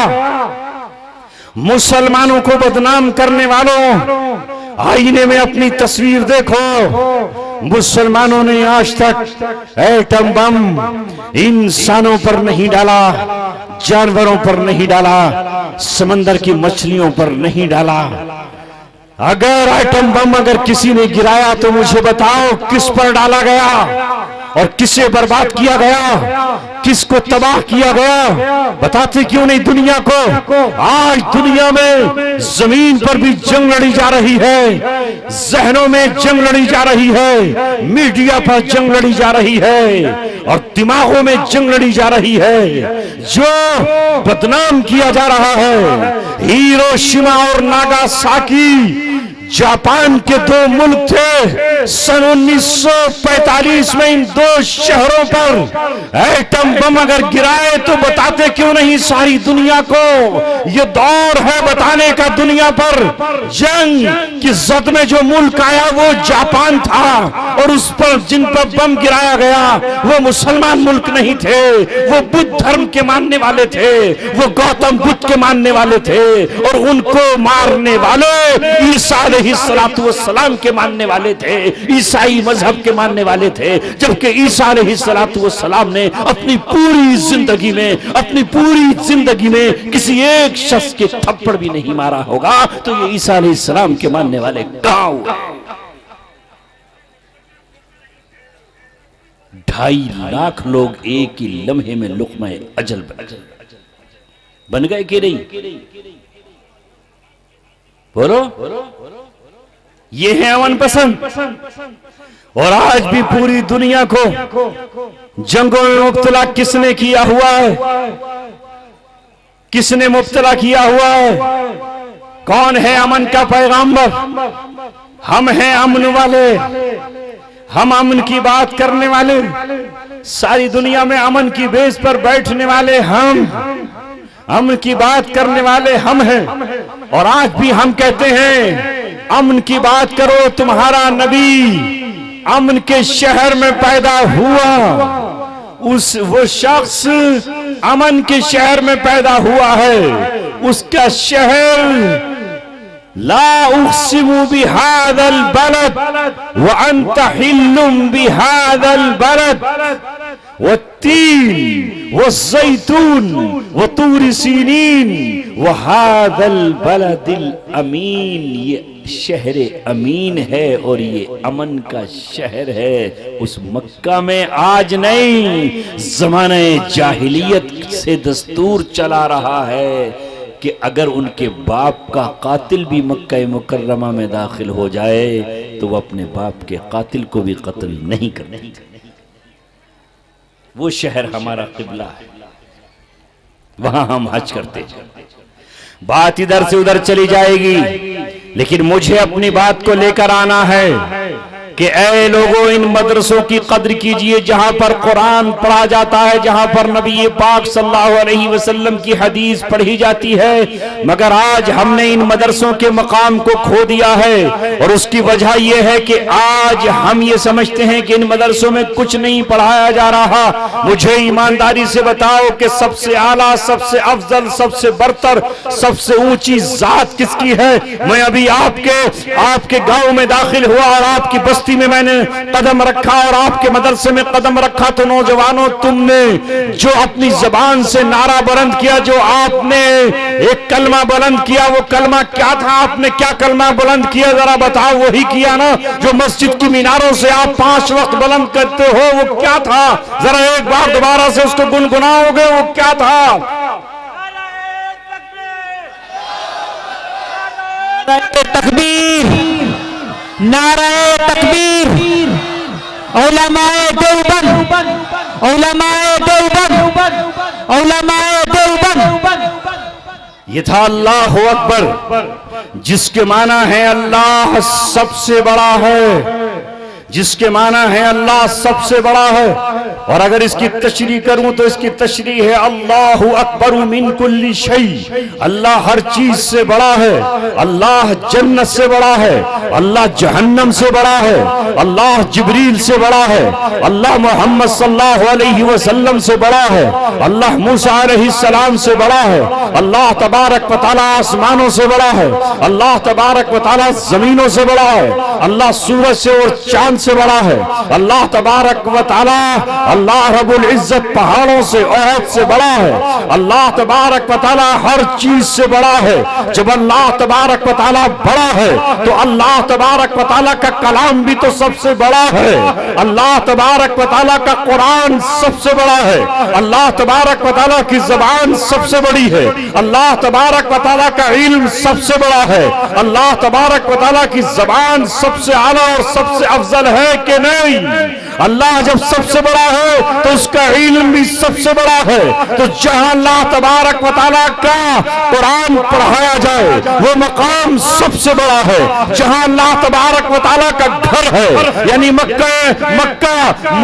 मुसलमानों को बदनाम करने वालों, आईने में अपनी तस्वीर देखो। मुसलमानों ने आज तक एटम बम इंसानों पर नहीं डाला, जानवरों पर नहीं डाला, समंदर की मछलियों पर नहीं डाला। अगर एटम बम अगर किसी ने गिराया तो मुझे बताओ किस पर डाला गया और किसे बर्बाद किया गया, किसको तबाह किया गया? बताते क्यों नहीं दुनिया को? आज दुनिया में जमीन पर भी जंग लड़ी जा रही है, जहनों में जंग लड़ी जा रही है, मीडिया पर जंग लड़ी जा रही है और दिमागों में जंग लड़ी जा रही है। जो बदनाम किया जा रहा है, हिरोशिमा और नागासाकी जापान के दो मुल्क थे। सन 1945 में इन दो शहरों पर एटम बम अगर गिराए तो बताते क्यों नहीं सारी दुनिया को? ये दौर है बताने का दुनिया पर। जंग की जद में जो मुल्क आया वो जापान था और उस पर जिन पर बम गिराया गया वो मुसलमान मुल्क नहीं थे, वो बुद्ध धर्म के मानने वाले थे, वो गौतम बुद्ध के मानने वाले थे और उनको मारने वाले ईसा अलैहिस्सलाम के मानने वाले थे, ईसाई मजहब के मानने वाले थे। जबकि ईसा अलैहिस्सलाम ने अपनी पूरी जिंदगी में किसी एक शख्स के थप्पड़ भी नहीं मारा होगा, तो ये ईसा अलैहिस्सलाम के मानने वाले गांव 2.5 लाख लोग एक ही लम्हे में लुक़्मा अजल बन गए कि नहीं? बोलो। ये है अमन पसंद। और आज भी पूरी दुनिया को जंगों में मुब्तला किसने किया हुआ है? किसने मुब्तला किया हुआ है? कौन है अमन का पैगाम्बर? हम हैं अमन वाले, हम अमन की बात करने वाले, सारी दुनिया में अमन की बेस पर बैठने वाले हम, अमन की बात करने वाले हम हैं। और आज भी हम कहते हैं अमन की बात करो। तुम्हारा नबी अमन के शहर में पैदा हुआ, वो शख्स अमन के शहर में पैदा हुआ है। उसका शहर ला उक़्सिमु बिहादल बलद व अंत हिल्लुम बिहादल बलद वत्तीन वज़्ज़ैतून वतूर सीनीन वहादल बलदिल अमीन। ये शहर अमीन है और ये अमन का शहर है। उस मक्का में आज नहीं, ज़माने जाहिलियत से दस्तूर चला रहा है कि अगर उनके बाप का कातिल भी मक्का मुकर्रमा में दाखिल हो जाए तो वो अपने बाप के कातिल को भी कत्ल नहीं करते। वो शहर हमारा किबला है। वहां हम हज करते। बात इधर से उधर चली जाएगी, लेकिन मुझे अपनी बात को लेकर आना है कि ऐ लोगों, इन मदरसों की कद्र कीजिए जहां पर कुरान पढ़ा जाता है, जहां पर नबी पाक सल्लल्लाहु अलैहि वसल्लम की हदीस पढ़ी जाती है। मगर आज हमने इन मदरसों के मकाम को खो दिया है, और उसकी वजह यह है कि आज हम ये समझते हैं कि इन मदरसों में कुछ नहीं पढ़ाया जा रहा। मुझे ईमानदारी से बताओ कि सबसे आला, सबसे अफजल, सबसे बरतर, सबसे ऊंची जात किसकी है? मैं अभी आपके गांव में दाखिल हुआ और आपकी बस्ती में मैंने कदम रखा और आपके मदरसे में कदम रखा, तो नौजवानों, तुमने जो अपनी जबान से नारा बुलंद किया, जो आपने एक कलमा बुलंद किया, वो कलमा क्या था? आपने क्या कलमा बुलंद किया जरा बताओ। वही किया ना जो मस्जिद की मीनारों से आप 5 वक्त बुलंद करते हो, वो क्या था? जरा एक बार दोबारा से उसको गुनगुनाओगे, वो क्या था? तकबीर, नाराए तकबीर, उलमाए देवबंद, उलमाए देवबंद, उलमाए देवबंद। ये था अल्लाह अकबर, जिसके माना है अल्लाह सबसे बड़ा है, जिसके माना है अल्लाह सबसे बड़ा है। और अगर इसकी तशरीह करूं तो इसकी तशरीह है अल्लाहु अकबर मिन कुल्ली शै। अल्लाह हर चीज से बड़ा है। अल्लाह जन्नत से बड़ा है, अल्लाह जहन्नम से बड़ा है, अल्लाह जिब्रील से बड़ा है, अल्लाह मोहम्मद सल्लल्लाहु अलैहि वसल्लम से बड़ा है, अल्लाह मूसा अलैहिस्सलाम से बड़ा है, अल्लाह तबारक व तआला आसमानों से बड़ा है, अल्लाह तबारक व तआला जमीनों से बड़ा है, अल्लाह सूरज से और चांद से बड़ा है, अल्लाह तबारक व तआला अल्लाह रब्बुल इज्जत पहाड़ों से, ओहद से बड़ा है, अल्लाह तबारक व तआला हर चीज से बड़ा है। जब अल्लाह तबारक व तआला बड़ा है तो अल्लाह तबारक व तआला का कलाम भी तो सबसे बड़ा है, अल्लाह तबारक व तआला का कुरान सबसे बड़ा है, अल्लाह तबारक व तआला की ज़बान सबसे बड़ी है, अल्लाह तबारक व तआला का इल्म सबसे बड़ा है, अल्लाह तबारक व तआला की ज़बान सबसे आला और सबसे अफजल है कि नहीं? अल्लाह जब सबसे बड़ा है तो उसका इल्म भी सबसे बड़ा है। तो जहां अल्लाह तबारक व तआला का कुरान पढ़ाया जाए वो मकाम सबसे बड़ा है। जहां अल्लाह तबारक व तआला का घर है, यानी मक्का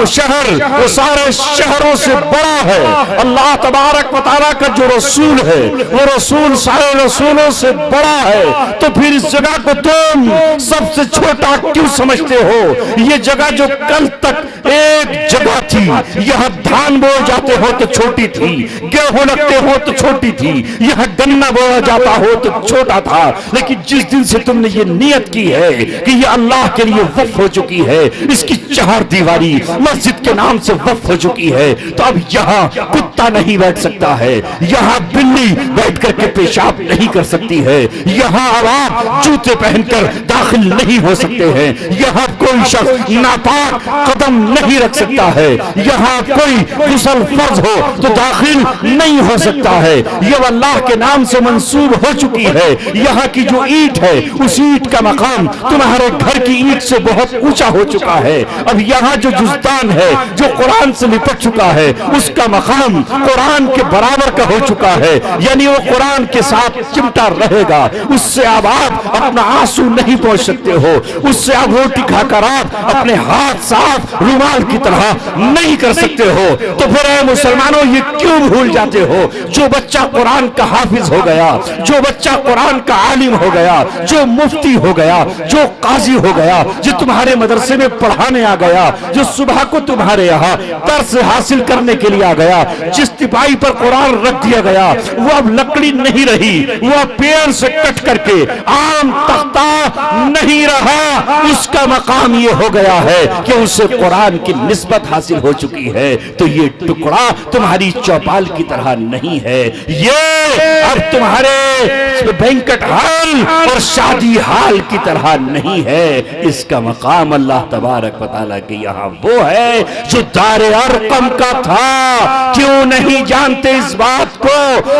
शहर, वो सारे शहरों से बड़ा है। अल्लाह तबारक व तआला का जो रसूल है वो रसूल सारे रसूलों से बड़ा है। तो फिर इस जगह को तुम सबसे छोटा क्यों समझते हो? ये जगह जो कल तक एक जगह थी, यहाँ धान बोए जाते हो तो छोटी थी, गेहूं लगते हो तो छोटी थी, यहाँ गन्ना बोया जाता हो तो छोटा था, लेकिन जिस दिन से तुमने ये नियत की है कि ये अल्लाह के लिए वक्फ हो चुकी है, इसकी 4 दीवारी मस्जिद के नाम से वक्फ हो चुकी है, तो अब यहाँ कुत्ता नहीं बैठ सकता है, यहाँ बिल्ली बैठ करके पेशाब नहीं कर सकती है, यहाँ आप जूते पहनकर दाखिल नहीं हो सकते हैं, यहाँ कोई शख्स नापाक कदम नहीं रख सकता है, यहाँ कोई गुस्ल फर्ज हो तो दाखिल नहीं हो सकता है। यह अल्लाह के नाम से मंसूब हो चुकी है। यहाँ की जो ईंट है उस ईंट का मकाम तुम्हारे घर की ईंट से बहुत ऊंचा हो चुका है। अब यहाँ जो जुज़दान है जो कुरान से लिपट चुका है उसका मकाम कुरान के बराबर का हो चुका है, यानी वो कुरान के साथ चिमटा रहेगा। उससे अब आप अपना आंसू नहीं पहुंच सकते हो, उससे आप रोटी खाकर आप अपने हाथ साफ रुमाल की तरह नहीं कर सकते हो। तो फिर ऐ मुसलमानों ये क्यों भूल जाते हो? जो बच्चा कुरान का हाफिज हो गया, जो बच्चा कुरान का आलिम हो गया, जो मुफ्ती हो गया, जो काजी हो गया, जो तुम्हारे मदरसे में पढ़ाने आ गया, जो सुबह को तुम्हारे यहाँ दर्स हासिल करने के लिए आ गया, जिस तिपाही पर कुरान रख दिया गया वो अब लकड़ी नहीं रही, वो अब पेड़ से कट करके आम तख्ता नहीं रहा, उसका मकाम ये हो गया है कि उसे कुरान की निस्बत हासिल हो चुकी है। तो ये टुकड़ा तुम्हारी चौपाल की तरह नहीं है, ये अब तुम्हारे बैंकट हाल और शादी हाल की तरह नहीं है। इसका मकाम अल्लाह तबारक व तआला के यहाँ वो है जो दारे अरकम का था। क्यों नहीं जानते इस बात को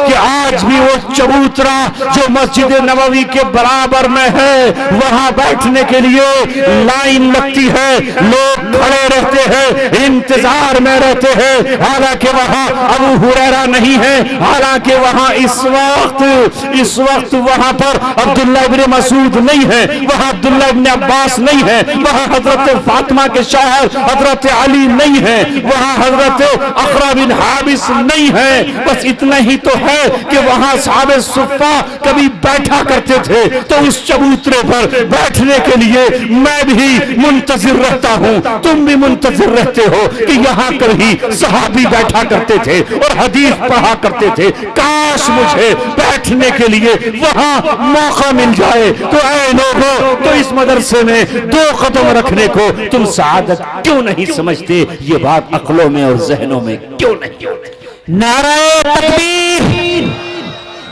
कि आज भी वो चबूतरा जो मस्जिद नबवी के बराबर में है वहां बैठने के लिए लाइन लगती है, लोग खड़े रहते हैं, इंतजार में रहते हैं। हालांकि वहां अबू हुरैरा नहीं है, हालांकि वहां इस वक्त वहां पर अब्दुल्ला इब्ने मसूद नहीं है, वहां अब्दुल्ला इब्ने अब्बास नहीं है, वहां हजरत फातिमा के शौहर हजरत अली नहीं है, वहां हजरत अखरा बिन हाबिस नहीं है। बस इतना ही तो है कि वहां साहबे सुफ़ा कभी बैठा करते थे, तो उस चबूतरे पर बैठने के लिए मैं भी मुंतजिर रहता हूं, तुम भी मुंतजिर रहते हो कि यहां कर ही सहाबी बैठा करते थे और हदीस पढ़ा करते थे। काश मुझे बैठने के लिए वहां मौका मिल जाए। तो ऐ लोगों, तो इस मदरसे में 2 कदम रखने को तुम सआदत क्यों नहीं समझते? ये बात अक्लों में और जहनों में क्यों नहीं आती? नारे तकबीर,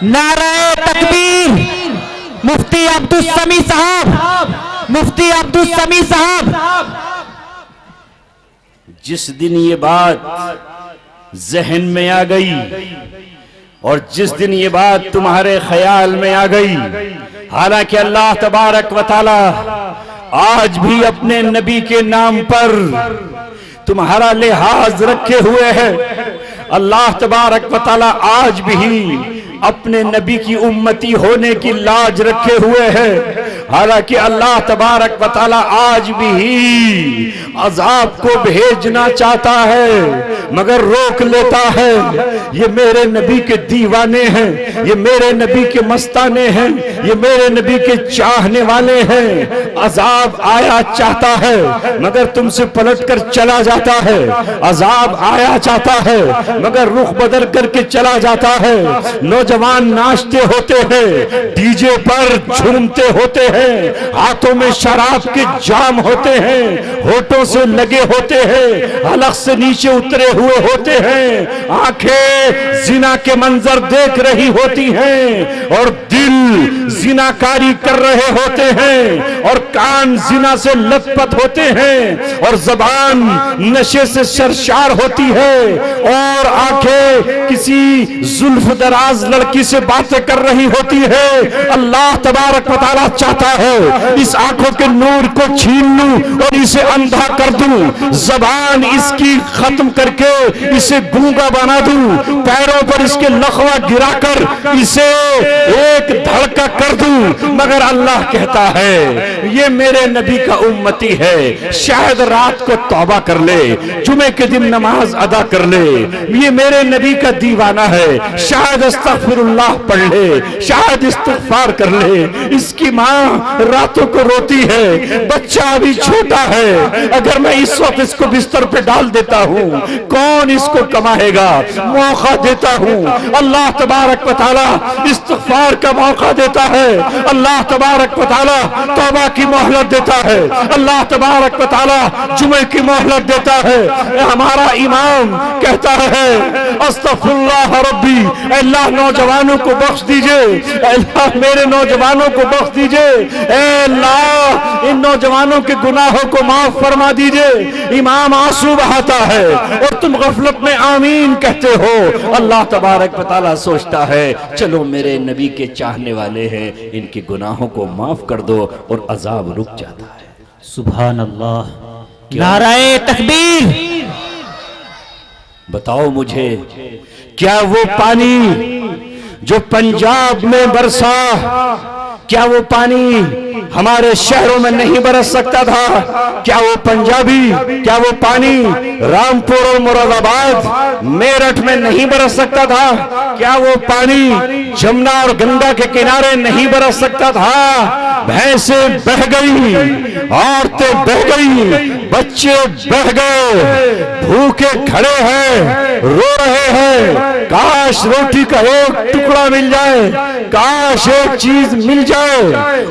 नारे तकबीर। मुफ्ती अब्दुल समी साहब, मुफ्ती अब्दुल समी साहब। जिस दिन ये बात जहन में आ गई और जिस दिन ये बात तुम्हारे ख्याल में आ गई, हालांकि अल्लाह तबारक व तआला आज भी अपने नबी के नाम पर तुम्हारा लिहाज रखे हुए है। अल्लाह तबारक व तआला आज भी अपने नबी की उम्मती होने की लाज रखे हुए हैं। हालांकि अल्लाह तबारक व तआला आज भी अजाब को भेजना चाहता है मगर रोक लेता है। ये मेरे नबी के दीवाने हैं, ये मेरे नबी के मस्ताने हैं, ये मेरे नबी के चाहने वाले हैं। अजाब आया चाहता है मगर तुमसे पलट कर चला जाता है। अजाब आया चाहता है मगर रुख बदल करके चला जाता है। नौजवान नाचते होते हैं, डीजे पर झूमते होते हैं, हाथों में शराब के जाम होते हैं, होठों से लगे होते हैं, हलक से नीचे उतरे हुए होते हैं, आंखें जिना के मंजर देख रही होती हैं और दिल जिनाकारी कर रहे होते हैं और कान जिना से लथपथ होते हैं और जबान नशे से सरशार होती है और आंखें किसी जुल्फ दराज लड़की से बातें कर रही होती है। अल्लाह तबारक व तआला चाहता है इस आंखों के नूर को छीन लूं और इसे अंधा कर दूं, जबान इसकी खत्म करके इसे गूंगा बना दूं, पैरों पर इसके लखवा गिराकर इसे एक धड़का कर दूं। मगर अल्लाह कहता है ये मेरे नबी का उम्मती है, शायद रात को तौबा कर ले, जुमे के दिन नमाज अदा कर ले। ये मेरे नबी का दीवाना है, शायद अस्तगफिरुल्लाह पढ़ ले, शायद इस्तिगफार कर ले। इसकी माँ रातों को रोती है, बच्चा अभी छोटा है, अगर मैं इस वक्त इसको बिस्तर पे डाल देता हूँ कौन इसको कमाएगा? मौका देता हूँ। अल्लाह तबारक व तआला इस्तिगफार का मौका देता है, अल्लाह तबारक व तआला तौबा की मोहलत देता है, अल्लाह तबारक व तआला जुमे की मोहलत देता है। हमारा इमाम कहता है अस्तगफिरुल्लाह रब्बी, अल्लाह नौजवानों को बख्श दीजिए, अल्लाह मेरे नौजवानों को बख्श दीजिए, अल्लाह इन नौजवानों के गुनाहों को माफ फरमा दीजिए। इमाम आंसू बहाता है और तुम गफलत में आमीन कहते हो। अल्लाह तबारक व तआला सोचता है चलो मेरे नबी के चाहने वाले हैं, इनके गुनाहों को माफ कर दो और अजाब रुक जाता है। सुभान अल्लाह। नाराए तकबीर। बताओ मुझे, क्या वो पानी जो पंजाब में बरसा, क्या वो पानी हमारे शहरों में नहीं बरस सकता था? क्या वो पंजाबी, क्या वो पानी रामपुर और मुरादाबाद मेरठ में नहीं बरस सकता था? क्या वो पानी जमुना और गंगा के किनारे नहीं बरस सकता था? भैंसें बह गई, औरतें बह गई, बच्चे बह गए, भूखे खड़े हैं, रो रहे हैं। काश रोटी का एक टुकड़ा मिल जाए, काश एक चीज मिल जाए।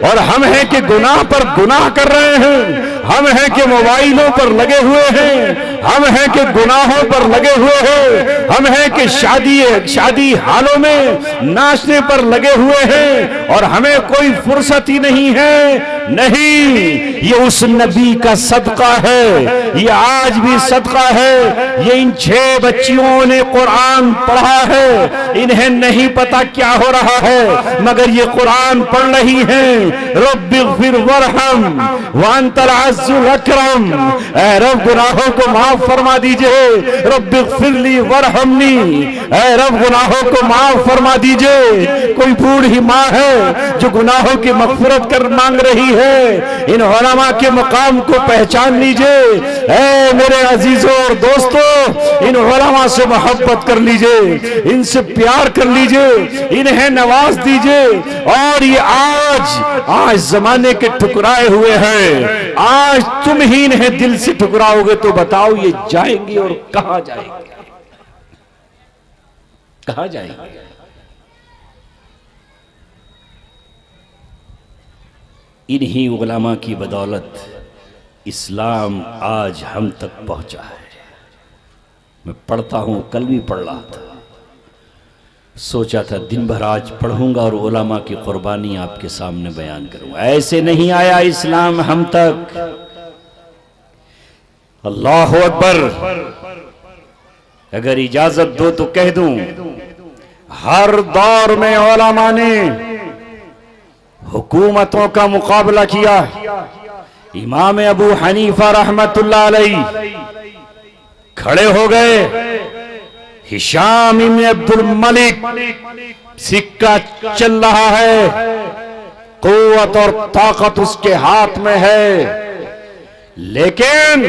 और हम हैं कि गुनाह पर गुनाह कर रहे हैं, हम हैं कि मोबाइलों पर लगे हुए हैं, हम हैं कि गुनाहों पर लगे हुए हैं, हम हैं कि शादी हालों में नाचने पर लगे हुए हैं और हमें कोई फुर्सत ही नहीं है। नहीं, ये उस नबी का सदका है, ये आज भी सदका है। ये इन 6 बच्चियों ने कुरान पढ़ा रहा है, इन्हें नहीं पता क्या हो रहा है, मगर ये कुरान पढ़ रही हैं। रब्बिग़फिर वरहम वअंतल अज़्ज़ुल अकरम, ऐ रब गुनाहों को माफ फरमा दीजिए। रब्बिग़फिरली वरहमनी, ऐ रब गुनाहों को माफ फरमा दीजिए। कोई बूढ़ी माँ है जो गुनाहों की मग़फ़िरत कर मांग रही है, इन उलमा के मकाम को पहचान लीजिए। ऐ मेरे अजीजों और दोस्तों, इन उलमा से मोहब्बत कर लीजिए, इनसे प्यार कर लीजिए, इन्हें नवाज दीजिए। और ये आज जमाने के ठुकराए हुए हैं, आज तुम ही इन्हें दिल से ठुकराओगे तो बताओ ये जाएंगे और कहां जाएंगे, कहां जाएंगे? इन्हीं उलमा की बदौलत इस्लाम आज हम तक पहुंचा है। मैं पढ़ता हूं, कल भी पढ़ रहा था, सोचा था दिन भर आज पढ़ूंगा और उलमा की कुर्बानी आपके सामने बयान करूंगा। ऐसे नहीं आया इस्लाम हम तक। अल्लाह अकबर। अगर इजाजत दो तो कह दूं, हर दौर में उलमा ने हुकूमतों का मुकाबला किया। इमाम अबू हनीफा रहमतुल्लाह अलैहि खड़े हो गए, हिशाम इब्न अब्दुल मलिक, सिक्का चल रहा है, कुव्वत और ताकत उसके हाथ में है, लेकिन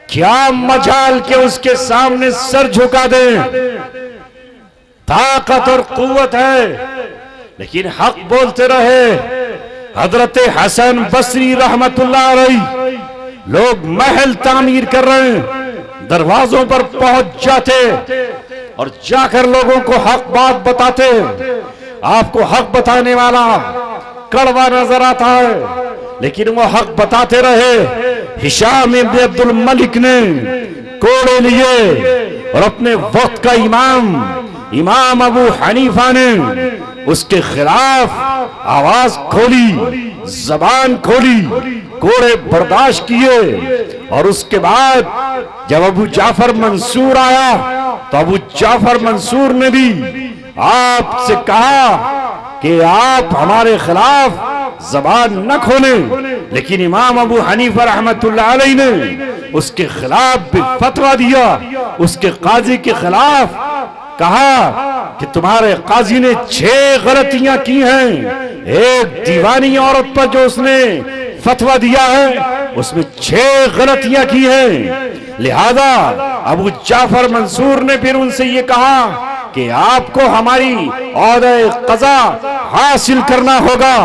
क्या मजाल के उसके सामने सर झुका दें। ताकत और कुव्वत है, लेकिन हक बोलते रहे। हजरत हसन बसरी रहमतुल्लाह अलैहि लोग महल तामीर कर रहे हैं, दरवाजों पर पहुंच जाते और जाकर लोगों को हक बात बताते। आपको हक बताने वाला कड़वा नजर आता है, लेकिन वो हक बताते रहे। हिशाम इब्न अब्दुल मलिक ने कोड़े लिए और अपने वक्त का इमाम अबू हनीफा ने उसके खिलाफ आवाज खोली, जबान खोली, कोड़े बर्दाश्त किए। और उसके बाद जब अबू जाफर मंसूर आया तो अबू जाफर मंसूर ने भी आपसे कहा कि आप हमारे खिलाफ जबान न खोलें, लेकिन इमाम अबू हनीफा रहमतुल्लाह अलैहि ने उसके खिलाफ भी फतवा दिया। उसके काजी के खिलाफ कहा कि तुम्हारे काजी ने 6 गलतियां की हैं। एक दीवानी औरत पर जो उसने फतवा दिया है उसमें 6 गलतियां की हैं। लिहाजा अबू जाफर मंसूर ने फिर उनसे ये कहा कि आपको हमारी औहदे क़ज़ा हासिल करना होगा।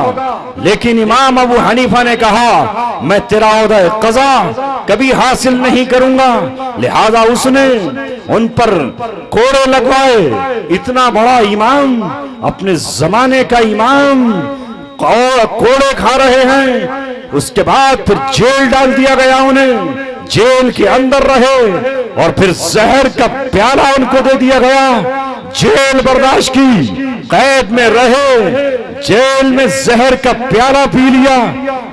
लेकिन इमाम अबू हनीफा ने कहा मैं तेरा औहदे क़ज़ा कभी हासिल नहीं करूंगा। लिहाजा उसने उन पर कोड़े लगवाए। इतना बड़ा इमाम, अपने जमाने का इमाम, कोड़े खा रहे हैं। उसके बाद फिर जेल डाल दिया गया उन्हें, जेल के अंदर रहे और फिर जहर का प्याला उनको दे दिया गया। जेल बर्दाश्त की, कैद में रहे, जेल में जहर का प्याला पी लिया,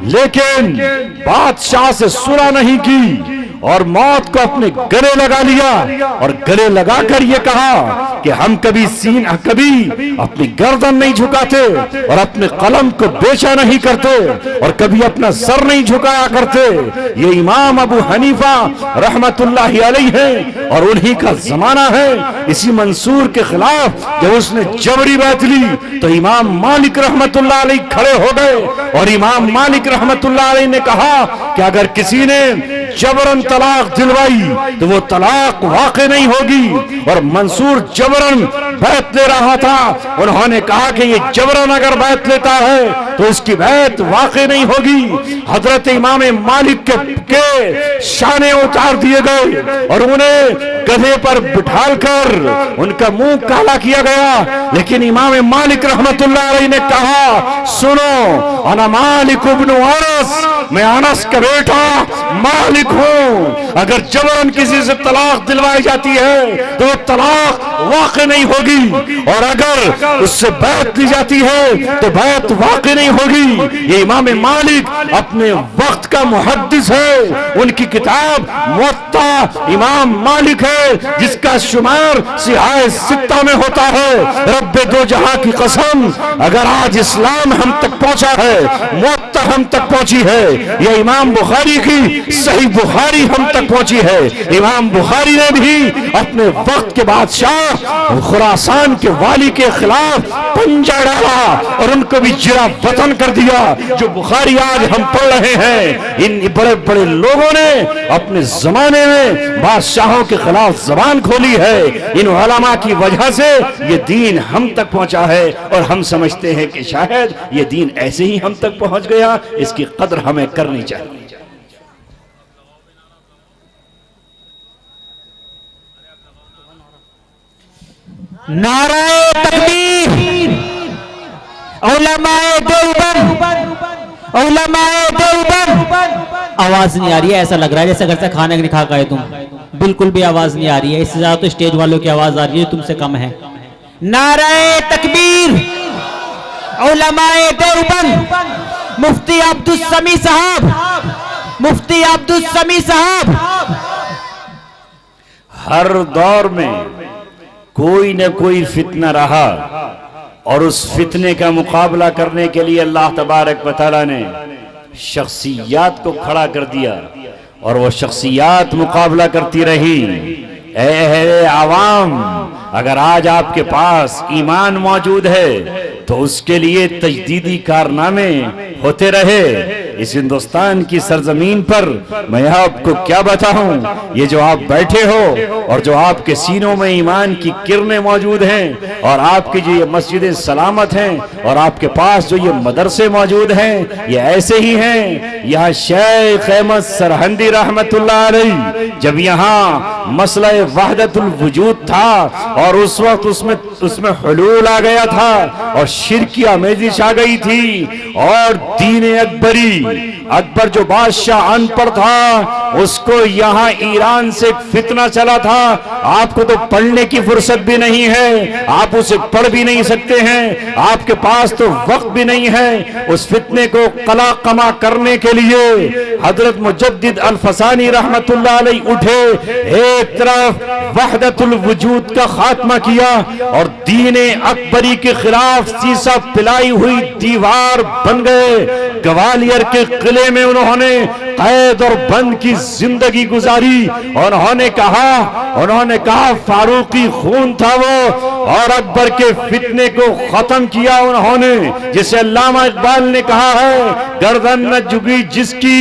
लेकिन बादशाह से सुलह नहीं की और मौत को अपने गले लगा लिया। और गले लगाकर ये कहा कि हम कभी अपनी गर्दन नहीं झुकाते और अपने कलम को बेचा नहीं करते और कभी अपना सर नहीं झुकाया करते। ये इमाम अबू हनीफा रहमतुल्लाह अलैहि है और उन्हीं का जमाना है। इसी मंसूर के खिलाफ जब उसने जबरी बैत ली तो इमाम मालिक रहमतुल्लाह अलैहि खड़े हो गए और इमाम मालिक रहमतुल्लाह अलैहि ने कहा कि अगर किसी ने जबरन तलाक दिलवाई तो वो तलाक वाक़ई नहीं होगी। और मंसूर जबरन बैत ले रहा था, उन्होंने कहा कि ये जबरन अगर बैत लेता है तो उसकी बैत वाक़ई नहीं होगी। हजरत इमाम मालिक के शाने उतार दिए गए और उन्हें गधे पर बिठाकर उनका मुंह काला किया गया। लेकिन इमाम मालिक रहमतुल्लाह अलैहि ने कहा सुनो, अना मालिक इब्न अनस, मैं अनस का बेटा मालिक हूं। अगर जबरन किसी से तलाक दिलवाई जाती है तो वो तलाक वाक़ई नहीं होगी और अगर उससे बैत ली जाती है तो बैत वाक़ई नहीं होगी। ये इमाम मालिक अपने वक्त का मुहद्दिस है। उनकी किताब मुवत्ता कुत्ता इमाम मालिक है जिसका शुमार सिहाए सित्ता में होता है। रब्बे दो जहां की कसम, अगर आज इस्लाम हम तक पहुंचा है, मौत तक हम तक पहुंची है, यह इमाम बुखारी की सही बुखारी हम तक पहुंची है। इमाम बुखारी ने भी अपने वक्त के बादशाह खुरासान के वाली के खिलाफ पंजा डाला और उनको भी जिरा वतन कर दिया। जो बुखारी आज हम पढ़ रहे हैं, इन बड़े बड़े लोगों ने अपने जमाने में बादशाहों के खिलाफ जबान खोली है। इन उलमा की वजह से ये दीन हम तक पहुंचा है और हम समझते हैं कि शायद ये दीन ऐसे ही हम तक पहुंच गया। इसकी कदर हमें करनी चाहिए। नाराए तकबीर, उलमाए देवबंद, उलमाए देवबंद। आवाज नहीं आ रही है, ऐसा लग रहा है जैसे घर से खाना नहीं खा गए तुम। बिल्कुल भी आवाज नहीं आ रही है, इससे ज्यादा तो स्टेज वालों की आवाज आ रही है, तुमसे कम है। नाराए तकबीर, उलमाए देवबंद, मुफ्ती अब्दुल समी साहब, मुफ्ती अब्दुल समी साहब। हर दौर में कोई न कोई फितना रहा और उस फितने का मुकाबला करने के लिए अल्लाह तबारक व तआला ने शख्सियात को खड़ा कर दिया और वो शख्सियात मुकाबला करती रही। ऐ आवाम, अगर आज आपके पास ईमान मौजूद है तो उसके लिए तजदीदी कारनामे होते रहे। इस हिंदुस्तान की सरजमीन पर मैं आपको क्या बताऊं, ये जो आप बैठे हो और जो आपके सीनों में ईमान की किरणें मौजूद हैं और आपकी जो ये मस्जिदें सलामत हैं और आपके पास जो ये मदरसे मौजूद हैं, ये ऐसे ही हैं। यहाँ शेख अहमद सरहंदी रहमतुल्लाह अलैह जब यहाँ मसला वहदतुल वजूद था और उस वक्त उसमें हुलूल आ गया था और शिरकी आमेजिश आ गई थी और दीन अकबर जो बादशाह अनपढ़ था, उसको यहाँ ईरान से एक फितना चला था। आपको तो पढ़ने की फुर्सत भी नहीं है, आप उसे पढ़ भी नहीं सकते हैं, आपके पास तो वक्त भी नहीं है। उस फितने को कला कमा करने के लिए हजरत मुजद्दिद अल फसानी रहमतुल्लाह अलैह उठे, एक तरफ वहदतुल वजूद का खात्मा किया और दीन अकबरी के खिलाफ सीसा पिलाई हुई दीवार बन गए। ग्वालियर के किले में उन्होंने कैद और बंद की जिंदगी गुजारी। उन्होंने कहा फारूकी खून था वो और अकबर के फितने को खत्म किया उन्होंने। जिसे अल्लामा इकबाल ने कहा है, गर्दन न झुकी जिसकी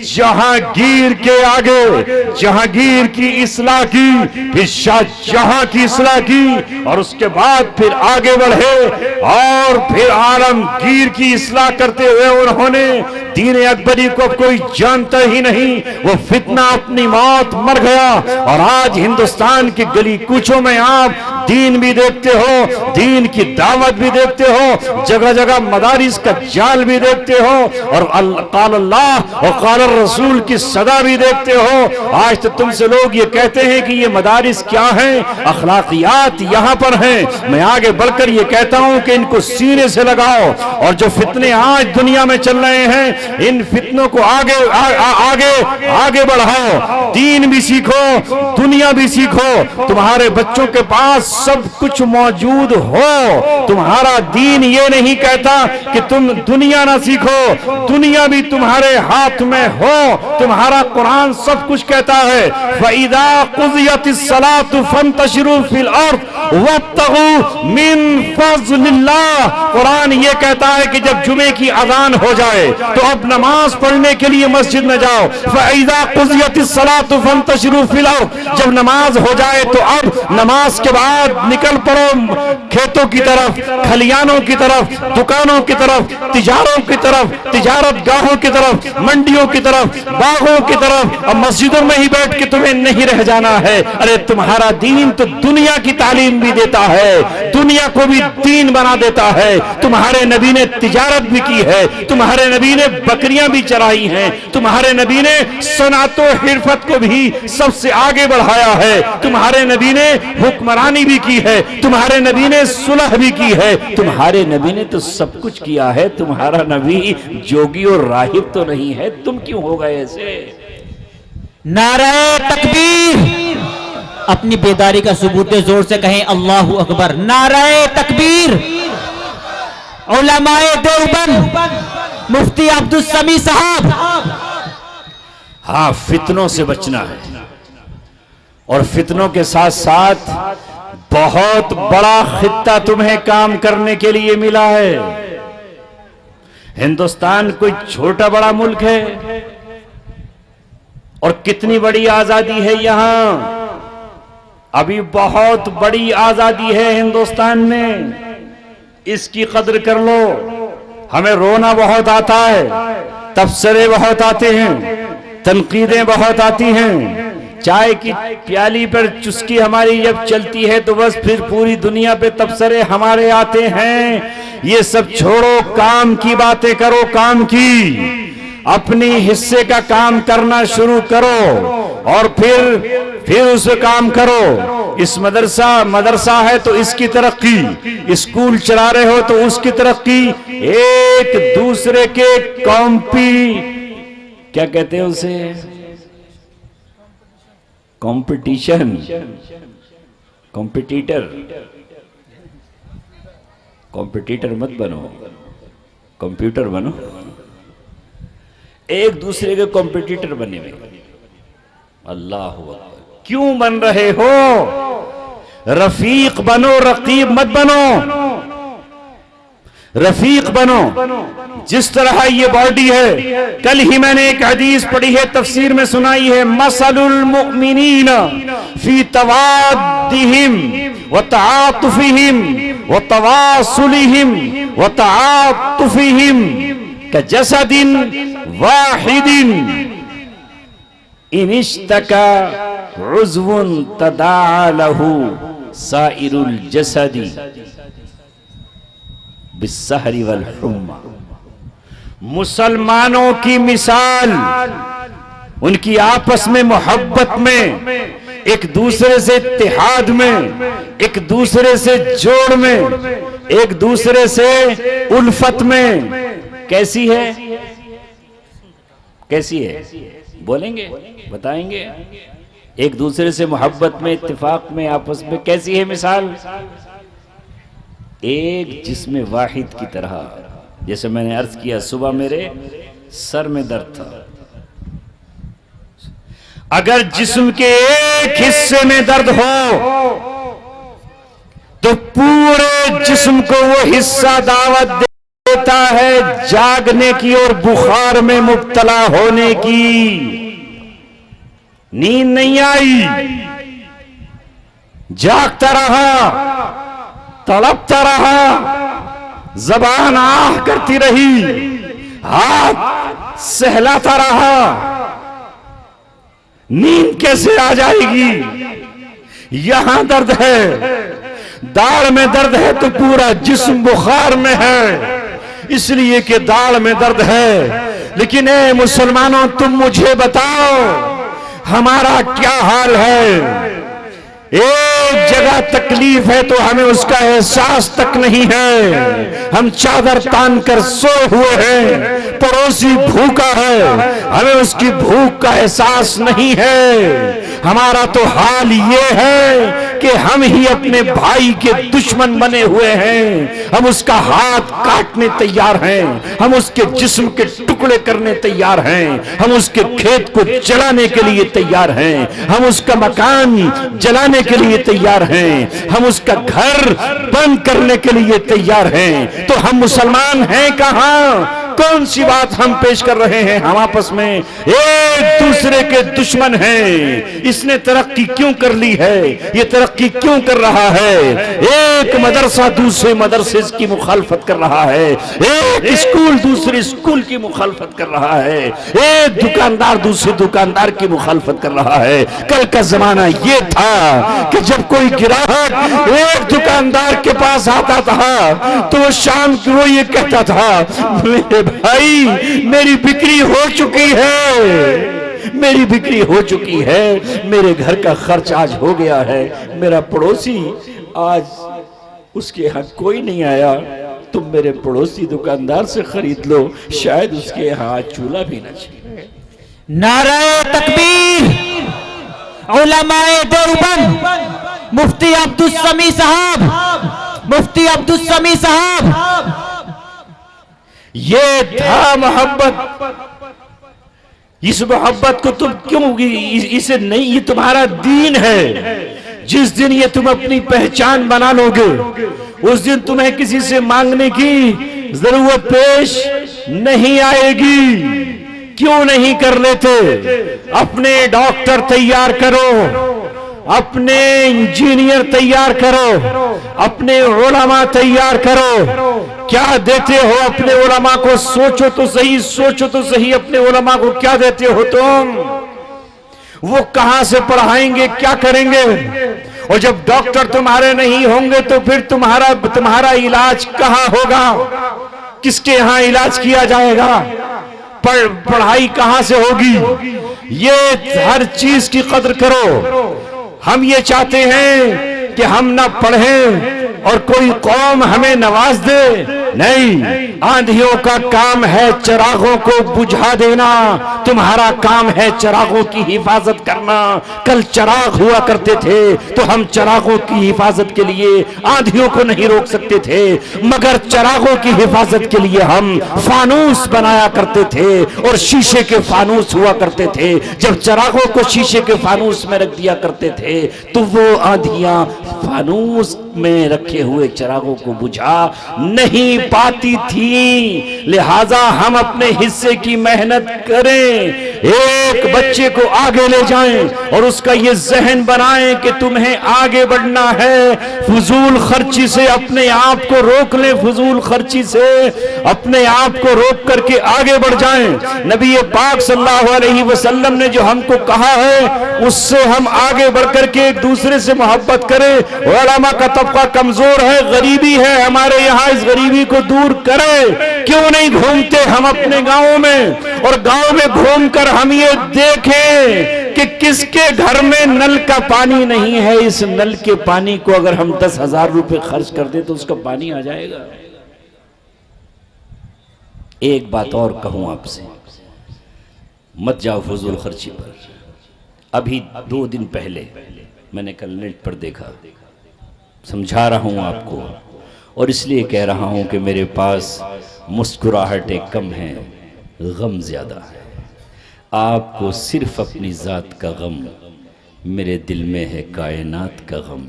जहांगीर के आगे, जहांगीर की इस्लाह की, फिर शाहजहां की इस्लाह की और उसके बाद फिर आगे बढ़े और फिर आलमगीर की इस्लाह करते हुए उन्होंने दीन अकबरी को कोई जानता ही नहीं, वो फितना अपनी मौत मर गया। और आज हिंदुस्तान की गली कूचों में आप दीन भी देखते हो, दीन की दावत भी देखते हो, जगह जगह मदारिस का जाल भी देखते हो और क़ाल अल्लाह और क़ाल रसूल की सदा भी देखते हो। आज तो तुमसे लोग ये कहते हैं कि ये मदारिस क्या हैं, अखलाकियात यहाँ पर हैं। मैं आगे बढ़कर ये कहता हूँ कि इनको सीने से लगाओ और जो फितने आज दुनिया में चल रहे हैं, इन फितनों को आगे बढ़ाओ। दीन भी सीखो, दुनिया भी सीखो। तुम्हारे बच्चों के पास सब कुछ मौजूद हो। तुम्हारा दीन ये नहीं कहता कि तुम दुनिया ना सीखो, दुनिया भी तुम्हारे हाथ में हो। तुम्हारा कुरान सब कुछ कहता है, फ़इज़ा क़ुज़ियतिस सलातु फ़ंतशिरू फ़िल अर्ज़ वब्तगू मिन फ़ज़लिल्लाह। कुरान ये कहता है कि जब जुमे की अज़ान हो जाए तो अब नमाज पढ़ने के लिए मस्जिद में जाओ। फ़इज़ा क़ुज़ियतिस सलातु फ़ंतशिरू फ़िल अर्ज़, जब नमाज हो जाए तो अब नमाज के बाद निकल पड़ो खेतों की तरफ, खलियानों की तरफ, दुकानों की तरफ, तिजारों की तरफ, तिजारत गाहों की तरफ, मंडियों की तरफ, बागों की तरफ। और मस्जिदों में ही बैठ के तुम्हें नहीं रह जाना है। अरे तुम्हारा दीन तो दुनिया की तालीम भी देता है, दुनिया को भी दीन बना देता है। तुम्हारे नबी ने तिजारत भी की है, तुम्हारे नबी ने बकरियां भी चराई हैं, तुम्हारे नबी ने सनातो हिरफत को भी सबसे आगे बढ़ाया है, तुम्हारे नबी ने हुक्मरानी भी की है, तुम्हारे नबी ने सुलह भी की है, तुम्हारे नबी ने तो सब कुछ किया है। तुम्हारा नबी जोगी और राहिब तो नहीं है, तुम क्यों हो गए ऐसे? नारे तकबीर, अपनी बेदारी का सबूत दे, जोर से कहें अल्लाहू अकबर। नारे तकबीर। उलमाए देवबंद मुफ्ती अब्दुल समी साहब, हाँ, फितनों से बचना है और फितनों के साथ साथ बहुत बड़ा खित्ता तुम्हें काम करने के लिए मिला है। हिंदुस्तान कोई छोटा बड़ा मुल्क है और कितनी बड़ी आजादी है यहां। अभी बहुत बड़ी आजादी है हिंदुस्तान में, इसकी कदर कर लो। हमें रोना बहुत आता है, तबसरे बहुत आते हैं, तनकीदें बहुत आती हैं। चाय की प्याली पर चुस्की हमारी जब चलती है तो बस फिर पूरी दुनिया पे तबसरे हमारे आते हैं। ये सब छोड़ो, काम की बातें करो, काम की। अपनी हिस्से का काम करना शुरू करो और फिर उस काम करो। इस मदरसा है तो इसकी तरक्की, स्कूल चला रहे हो तो उसकी तरक्की। एक दूसरे के क्या कहते हैं उसे, कंपटीशन, कॉम्पिटिटर मत बनो, कंप्यूटर बनो। एक दूसरे के कॉम्पिटिटर बने हुए। अल्लाह अकबर। क्यों बन रहे हो? रफीक बनो, रकीब मत बनो। रफीक बनो। जिस तरह ये बॉडी है, कल ही मैंने एक हदीस पढ़ी है, तफसीर में सुनाई है, मसलुल मुमिनीन फी तवाद्दिहिम व तआतुफिहिम व तवासुलिहिम व तआतुफिहिम कजसदिन वाहिदिन इनिश्तका उज़्वुन तदाअ लहू साइरुल जसदी बिस्सहरी वल हुम्मा। मुसलमानों की मिसाल उनकी आपस में मोहब्बत में, एक दूसरे से इत्तेहाद में, एक दूसरे से जोड़ में, एक दूसरे से उल्फत में कैसी है? कैसी है? बोलेंगे, बताएंगे। एक दूसरे से मोहब्बत में, इत्तेफाक में, आपस में कैसी है मिसाल? एक जिस्म वाहिद की तरह। जैसे मैंने अर्ज किया, सुबह मेरे सर में दर्द था। अगर जिस्म के एक हिस्से में दर्द हो तो पूरे जिस्म को वो हिस्सा दावत देता है जागने की और बुखार में मुब्तला होने की। नींद नहीं आई, जागता रहा, तड़पता रहा, जबान आह करती रही, हाथ सहलाता रहा। नींद कैसे आ जाएगी? यहां दर्द है, दाढ़ में दर्द है तो पूरा जिस्म बुखार में है, इसलिए कि दाढ़ में दर्द है। लेकिन ए मुसलमानों, तुम मुझे बताओ हमारा क्या हाल है? एक जगह तकलीफ है तो हमें उसका एहसास तक नहीं है। हम चादर तान कर सोए हुए हैं, पड़ोसी भूखा है, हमें उसकी भूख का एहसास नहीं है। हमारा तो हाल ये है कि हम ही अपने भाई के दुश्मन बने हुए हैं। हम उसका हाथ काटने तैयार हैं, हम उसके जिस्म के टुकड़े करने तैयार हैं, हम उसके खेत को जलाने के लिए तैयार हैं, हम उसका मकान जलाने के लिए तैयार हैं, हम उसका घर बंद करने के लिए तैयार हैं। तो हम मुसलमान हैं कहां? कौन सी बात हम पेश कर रहे हैं? हम आपस में एक दूसरे के दुश्मन हैं। इसने तरक्की क्यों कर ली है? ये तरक्की क्यों कर रहा है? एक मदरसा दूसरे मदरसे की मुखालफत कर रहा है, एक स्कूल दूसरे स्कूल की मुखालफत कर रहा है, एक दुकानदार दूसरे दुकानदार की मुखालफत कर रहा है। कल का जमाना ये था कि जब कोई ग्राहक एक दुकानदार के पास आता था तो वो शाम को ये कहता था, मेरे भाई मेरी बिक्री हो चुकी है, मेरी बिक्री हो चुकी है, मेरे घर का खर्च आज हो गया है, मेरा पड़ोसी आज उसके यहाँ कोई नहीं आया, तुम मेरे पड़ोसी दुकानदार से खरीद लो, शायद उसके यहाँ चूल्हा भी न चाहिए। नारे तकबीर। उलमाए देवबंद मुफ्ती अब्दुल समी साहब, मुफ्ती अब्दुल समी साहब। ये था मोहब्बत। इस मोहब्बत को तुम क्यों इसे नहीं, ये तुम्हारा दीन है। जिस दिन ये तुम अपनी पहचान बना लोगे उस दिन तुम्हें किसी से मांगने की जरूरत पेश नहीं आएगी। क्यों नहीं कर लेते? अपने डॉक्टर तैयार करो, अपने इंजीनियर तैयार करो, अपने उलमा तैयार करो। क्या देते हो अपने उलमा को? सोचो तो सही, सोचो तो सही, अपने उलमा को क्या देते हो तुम? वो कहां से पढ़ाएंगे, क्या करेंगे? और जब डॉक्टर तुम्हारे नहीं होंगे तो फिर तुम्हारा इलाज कहां होगा? किसके यहां इलाज किया जाएगा? पढ़ाई कहां से होगी? ये हर चीज की कदर करो। हम ये चाहते हैं कि हम ना पढ़ें और कोई कौम हमें नवाज दे, नहीं। आंधियों का काम है चिरागों को बुझा देना, तुम्हारा काम है चिरागों की हिफाजत करना। कल चिराग हुआ करते थे तो हम चिरागों की हिफाजत के लिए आंधियों को नहीं रोक सकते थे, मगर चिरागों की हिफाजत के लिए हम फानूस बनाया करते थे और शीशे के फानूस हुआ करते थे। जब चिरागों को शीशे के फानूस में रख दिया करते थे तो वो आंधियां फानूस में रखे हुए चिरागों को बुझा नहीं पाती थी। लिहाजा हम अपने हिस्से की मेहनत करें, एक बच्चे को आगे ले जाएं और उसका ये जहन बनाएं कि तुम्हें आगे बढ़ना है। फजूल खर्ची से अपने आप को रोक लें, फजूल खर्ची से अपने आप को रोक करके आगे बढ़ जाएं। नबी पाक सल्लल्लाहु अलैहि वसल्लम ने जो हमको कहा है उससे हम आगे बढ़ करके एक दूसरे से मोहब्बत करें। उलमा का तबका कमजोर है, गरीबी है हमारे यहाँ, इस गरीबी को दूर करें। क्यों नहीं घूमते हम अपने गांवों में और गांव में घूमकर हम ये देखें कि किसके घर में नल का पानी नहीं है। इस नल के पानी को अगर हम 10,000 रुपए खर्च कर दे तो उसका पानी आ जाएगा। एक बात और कहूं आपसे, मत जाओ फजूल खर्ची पर। अभी 2 दिन पहले मैंने कल नेट पर देखा, समझा रहा हूं आपको और इसलिए कह रहा हूं कि मेरे पास मुस्कुराहटें कम हैं, गम ज्यादा है। आपको सिर्फ अपनी जात का गम, मेरे दिल में है कायनात का गम।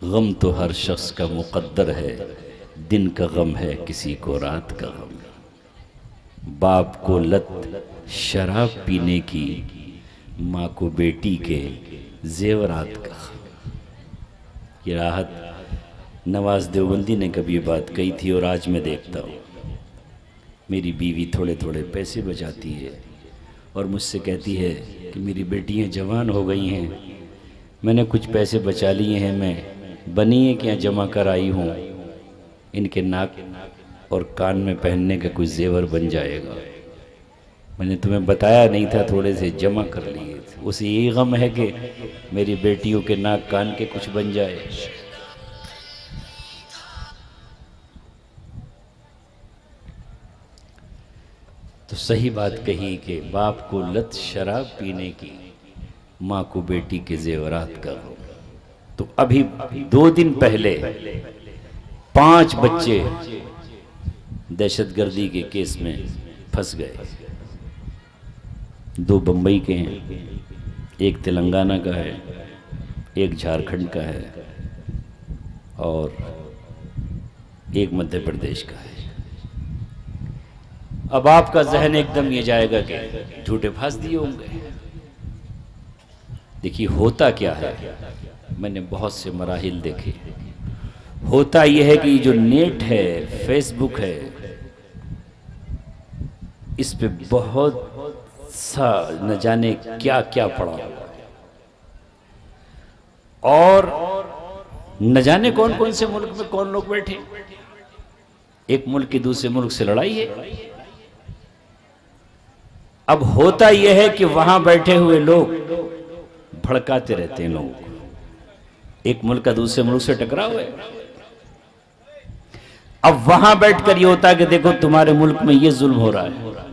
गम तो हर शख्स का मुकद्दर है, दिन का गम है किसी को रात का गम। बाप को लत शराब पीने की, माँ को बेटी के जेवरात का। ये राहत नवाज देवबंदी ने कभी ये बात कही थी और आज मैं देखता हूँ मेरी बीवी थोड़े थोड़े पैसे बचाती है और मुझसे कहती है कि मेरी बेटियाँ जवान हो गई हैं, मैंने कुछ पैसे बचा लिए हैं, मैं बनी है क्या जमा कर आई हूँ, इनके नाक और कान में पहनने का कुछ जेवर बन जाएगा। मैंने तुम्हें बताया नहीं था, थोड़े से जमा कर लिए। उसे यही गम है कि मेरी बेटियों के नाक कान के कुछ बन जाए। तो सही बात कही कि बाप को लत शराब पीने की, माँ को बेटी के जेवरात का गम। तो अभी 2 दिन पहले 5 बच्चे दहशतगर्दी के केस में फंस गए। 2 बंबई के हैं, एक तेलंगाना का है, एक झारखंड का है और एक मध्य प्रदेश का है। अब आपका जहन एकदम ये जाएगा कि झूठे फांस दिए होंगे। देखिए होता क्या है, मैंने बहुत से मराहिल देखे। होता यह है कि जो नेट है, फेसबुक है, इस पे बहुत सा न जाने क्या क्या पड़ा हुआ है और न जाने कौन कौन से मुल्क में कौन लोग बैठे। एक मुल्क की दूसरे मुल्क से लड़ाई है। अब होता यह है कि वहां बैठे हुए लोग भड़काते रहते हैं लोगों को। एक मुल्क का दूसरे मुल्क से टकराव है। अब वहां बैठकर ये होता है कि देखो तुम्हारे मुल्क में ये जुल्म हो रहा है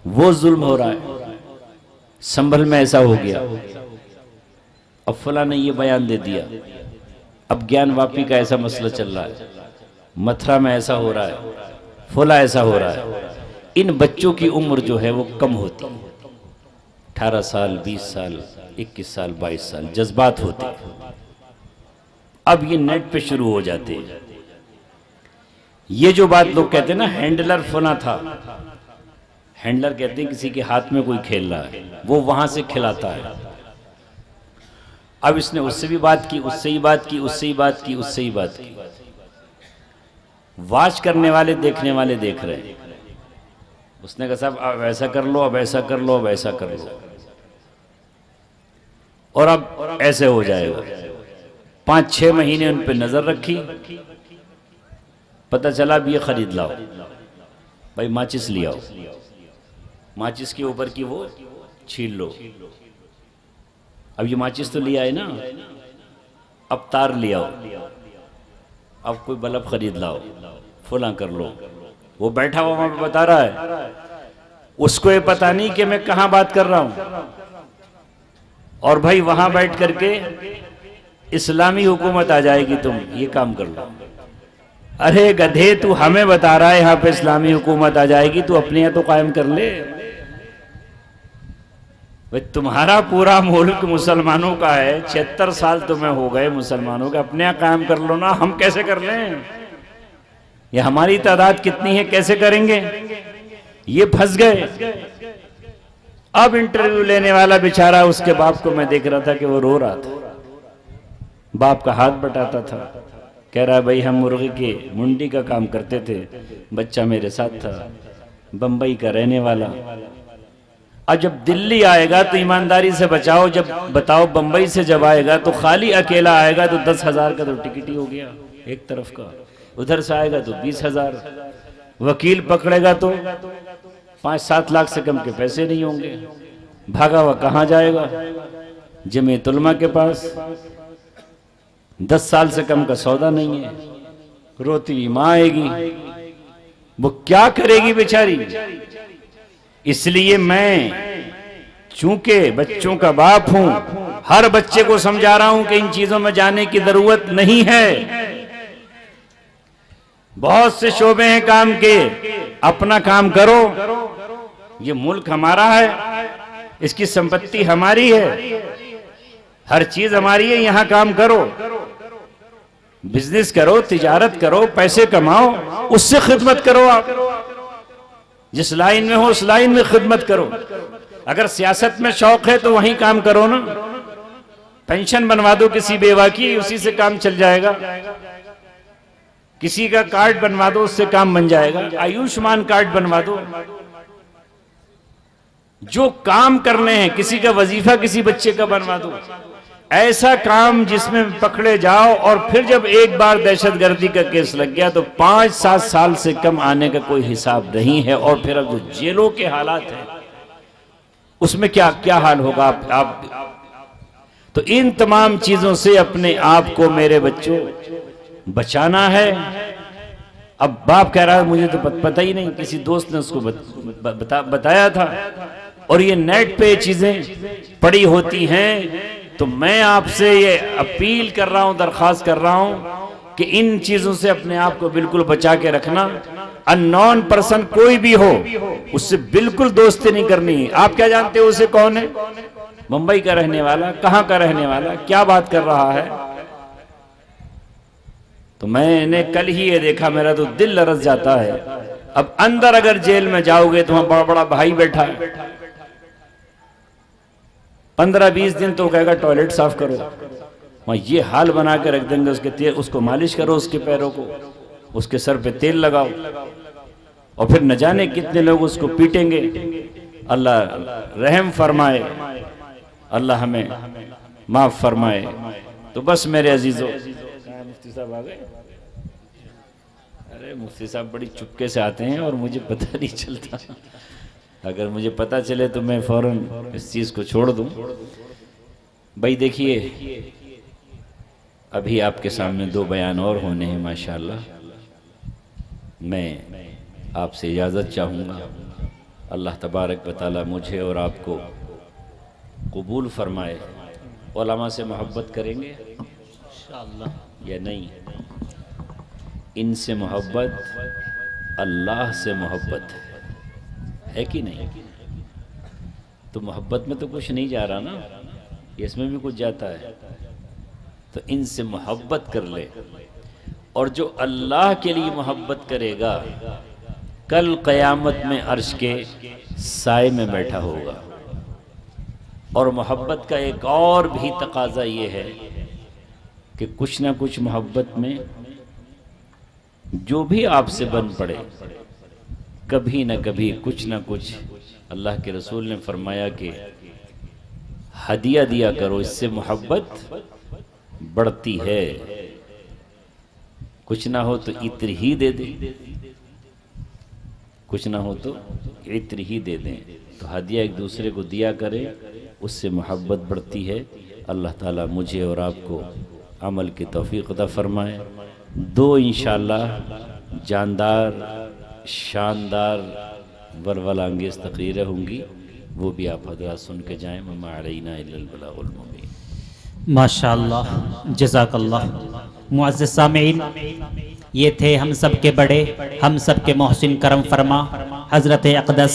वो जुल्म हो रहा है, संभल में ऐसा हो गया, अब फला ने ये बयान दे दिया, अब ज्ञान वापी का ऐसा मसला चल रहा है, मथुरा में ऐसा हो रहा है, फला ऐसा हो रहा है। इन बच्चों की उम्र जो है वो कम होती है, 18 साल, 20 साल, 21 साल, 22 साल, जज्बात होते हैं। अब ये नेट पे शुरू हो जाते हैं। ये जो बात लोग कहते हैं ना, हैंडलर फला था, हैंडलर कहते हैं किसी के हाथ में कोई खेल रहा है, वो वहां से खिलाता है। अब इसने उससे भी बात की, उससे ही बात की, उससे ही बात की, उससे ही बात की। वाच करने वाले, देखने वाले देख रहे हैं। उसने कहा साहब अब ऐसा कर लो, अब ऐसा कर लो, अब ऐसा कर लो, और अब ऐसे हो जाएगा। 5-6 महीने उन पे नजर रखी, पता चला अब ये खरीद लाओ भाई, माचिस ले आओ, माचिस के ऊपर की वो छील लो। अब ये माचिस तो लिया है ना, अब तार ले आओ, अब कोई बल्ब खरीद लाओ, फुला कर लो। वो बैठा हुआ वहां पे बता रहा है, उसको ये पता नहीं कि मैं कहां बात कर रहा हूं। और भाई वहां बैठ करके इस्लामी हुकूमत आ जाएगी, तुम ये काम कर लो। अरे गधे, तू हमें बता रहा है यहां पे इस्लामी हुकूमत आ जाएगी, तू अपने यहां तो कायम कर ले भाई। तुम्हारा पूरा मुल्क मुसलमानों का है, 76 साल तुम्हें हो गए मुसलमानों के, अपने यहाँ कायम कर लो ना, हम कैसे कर लें? ये हमारी तादाद कितनी है, कैसे करेंगे? ये फंस गए। अब इंटरव्यू लेने वाला बेचारा, उसके बाप को मैं देख रहा था कि वो रो रहा था, बाप का हाथ बटाता था, कह रहा है भाई हम मुर्गी की मुंडी का काम करते थे, बच्चा मेरे साथ था, बंबई का रहने वाला। अब जब दिल्ली आएगा तो ईमानदारी से बचाओ, जब बताओ बंबई से जब आएगा तो खाली अकेला आएगा तो 10,000 का तो टिकट ही हो गया एक तरफ का, उधर से आएगा तो 20,000, वकील पकड़ेगा तो 5-7 लाख से कम के पैसे नहीं होंगे। भागा हुआ कहाँ जाएगा? जमीयत उलमा के पास। 10 साल से कम का सौदा नहीं है, रोती हुई माँ आएगी, वो क्या करेगी बेचारी? इसलिए मैं चूंकि बच्चों का बाप हूं, हर बच्चे को समझा रहा हूं कि इन चीजों में जाने की जरूरत नहीं है। बहुत से शोबे हैं काम के, अपना काम करो। ये मुल्क हमारा है, इसकी संपत्ति हमारी है, हर चीज हमारी है, यहां काम करो, बिजनेस करो, तिजारत करो, पैसे कमाओ, उससे खिदमत करो। आप जिस लाइन में हो उस लाइन में खिदमत करो। अगर सियासत में शौक है तो वहीं काम करो ना, पेंशन बनवा दो किसी बेवा की, उसी से काम चल जाएगा। किसी का कार्ड बनवा दो, उससे काम बन जाएगा। आयुष्मान कार्ड बनवा दो। जो काम करने हैं, किसी का वजीफा किसी बच्चे का बनवा दो। ऐसा काम जिसमें पकड़े जाओ, और फिर जब एक बार दहशतगर्दी का केस लग गया तो 5-7 साल से कम आने का कोई हिसाब नहीं है। और फिर अब जो जेलों के हालात हैं उसमें क्या क्या हाल होगा आप तो इन तमाम चीजों से अपने आप को मेरे बच्चों बचाना है। अब बाप कह रहा है मुझे तो पता ही नहीं, किसी दोस्त ने उसको बताया था, और ये नेट पे चीजें पड़ी होती हैं। तो मैं आपसे ये अपील कर रहा हूं, दरख्वास्त कर रहा हूं कि इन चीजों से अपने आप को बिल्कुल बचा के रखना। अननोन पर्सन कोई भी हो, उससे बिल्कुल दोस्ती नहीं करनी है। आप क्या जानते हो उसे कौन है? मुंबई का रहने वाला, कहां का रहने वाला, क्या बात कर रहा है? तो मैंने कल ही ये देखा, मेरा तो दिल लरस जाता है। अब अंदर अगर जेल में जाओगे तो वहां बड़ा बड़ा भाई बैठा है, 15-20 दिन तो कहेगा टॉयलेट साफ करो, वहां ये हाल बना के रख देंगे। उसको मालिश करो, उसके पैरों को, उसके सर पे तेल लगाओ, और फिर न जाने कितने लोग उसको पीटेंगे। अल्लाह रहम फरमाए, अल्लाह हमें माफ फरमाए। तो बस मेरे अजीजों, मुफ्ती साहब आ गए? अरे मुफ्ती साहब बड़ी चुपके से आते हैं और मुझे पता नहीं चलता। अगर मुझे पता चले तो मैं फौरन इस चीज को छोड़ दूं। भाई देखिए, अभी आपके सामने 2 बयान और होने हैं माशाअल्लाह। मैं आपसे इजाज़त चाहूँगा, अल्लाह तबारक व तआला मुझे और आपको कबूल फरमाए। उलमा से मोहब्बत करेंगे इंशाअल्लाह या नहीं? इनसे मोहब्बत अल्लाह से मोहब्बत है कि नहीं? तो मोहब्बत में तो कुछ नहीं जा रहा ना, इसमें भी कुछ जाता है। तो इनसे मोहब्बत कर ले, और जो अल्लाह के लिए मोहब्बत करेगा कल क़यामत में अर्श के साए में बैठा होगा। और मोहब्बत का एक और भी तकाजा ये है कि कुछ ना कुछ मोहब्बत में जो भी आपसे बन पड़े, कभी ना कभी कुछ ना कुछ, अल्लाह के रसूल ने फरमाया कि हदिया दिया करो, इससे मोहब्बत बढ़ती है। कुछ ना हो तो इत्र ही दे दे, कुछ ना हो तो इत्र ही दे दें। तो हदिया एक दूसरे को दिया करें, उससे मोहब्बत बढ़ती है। अल्लाह ताला मुझे और आपको अमल की तौफीक अता फरमाए। दो इंशाअल्लाह जानदार शानदार वरवलांगेज तकरीरें होंगी, वो भी आप हज़रात सुन के जाएँ। वमा अलैना इल्लल बलागुल मुबीन। माशाअल्लाह, जज़ाकल्लाह। मुअज़्ज़िज़ सामीईन, ये थे हम सब के बड़े, हम सब के मोहसिन करम फरमा हज़रत अक़दस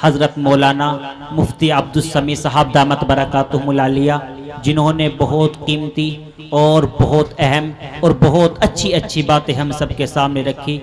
हज़रत मौलाना मुफ्ती अब्दुस समी साहब दामत बरकातुहुमुल आलिया, जिन्होंने बहुत कीमती और बहुत अहम और बहुत अच्छी अच्छी बातें हम सब के सामने रखी।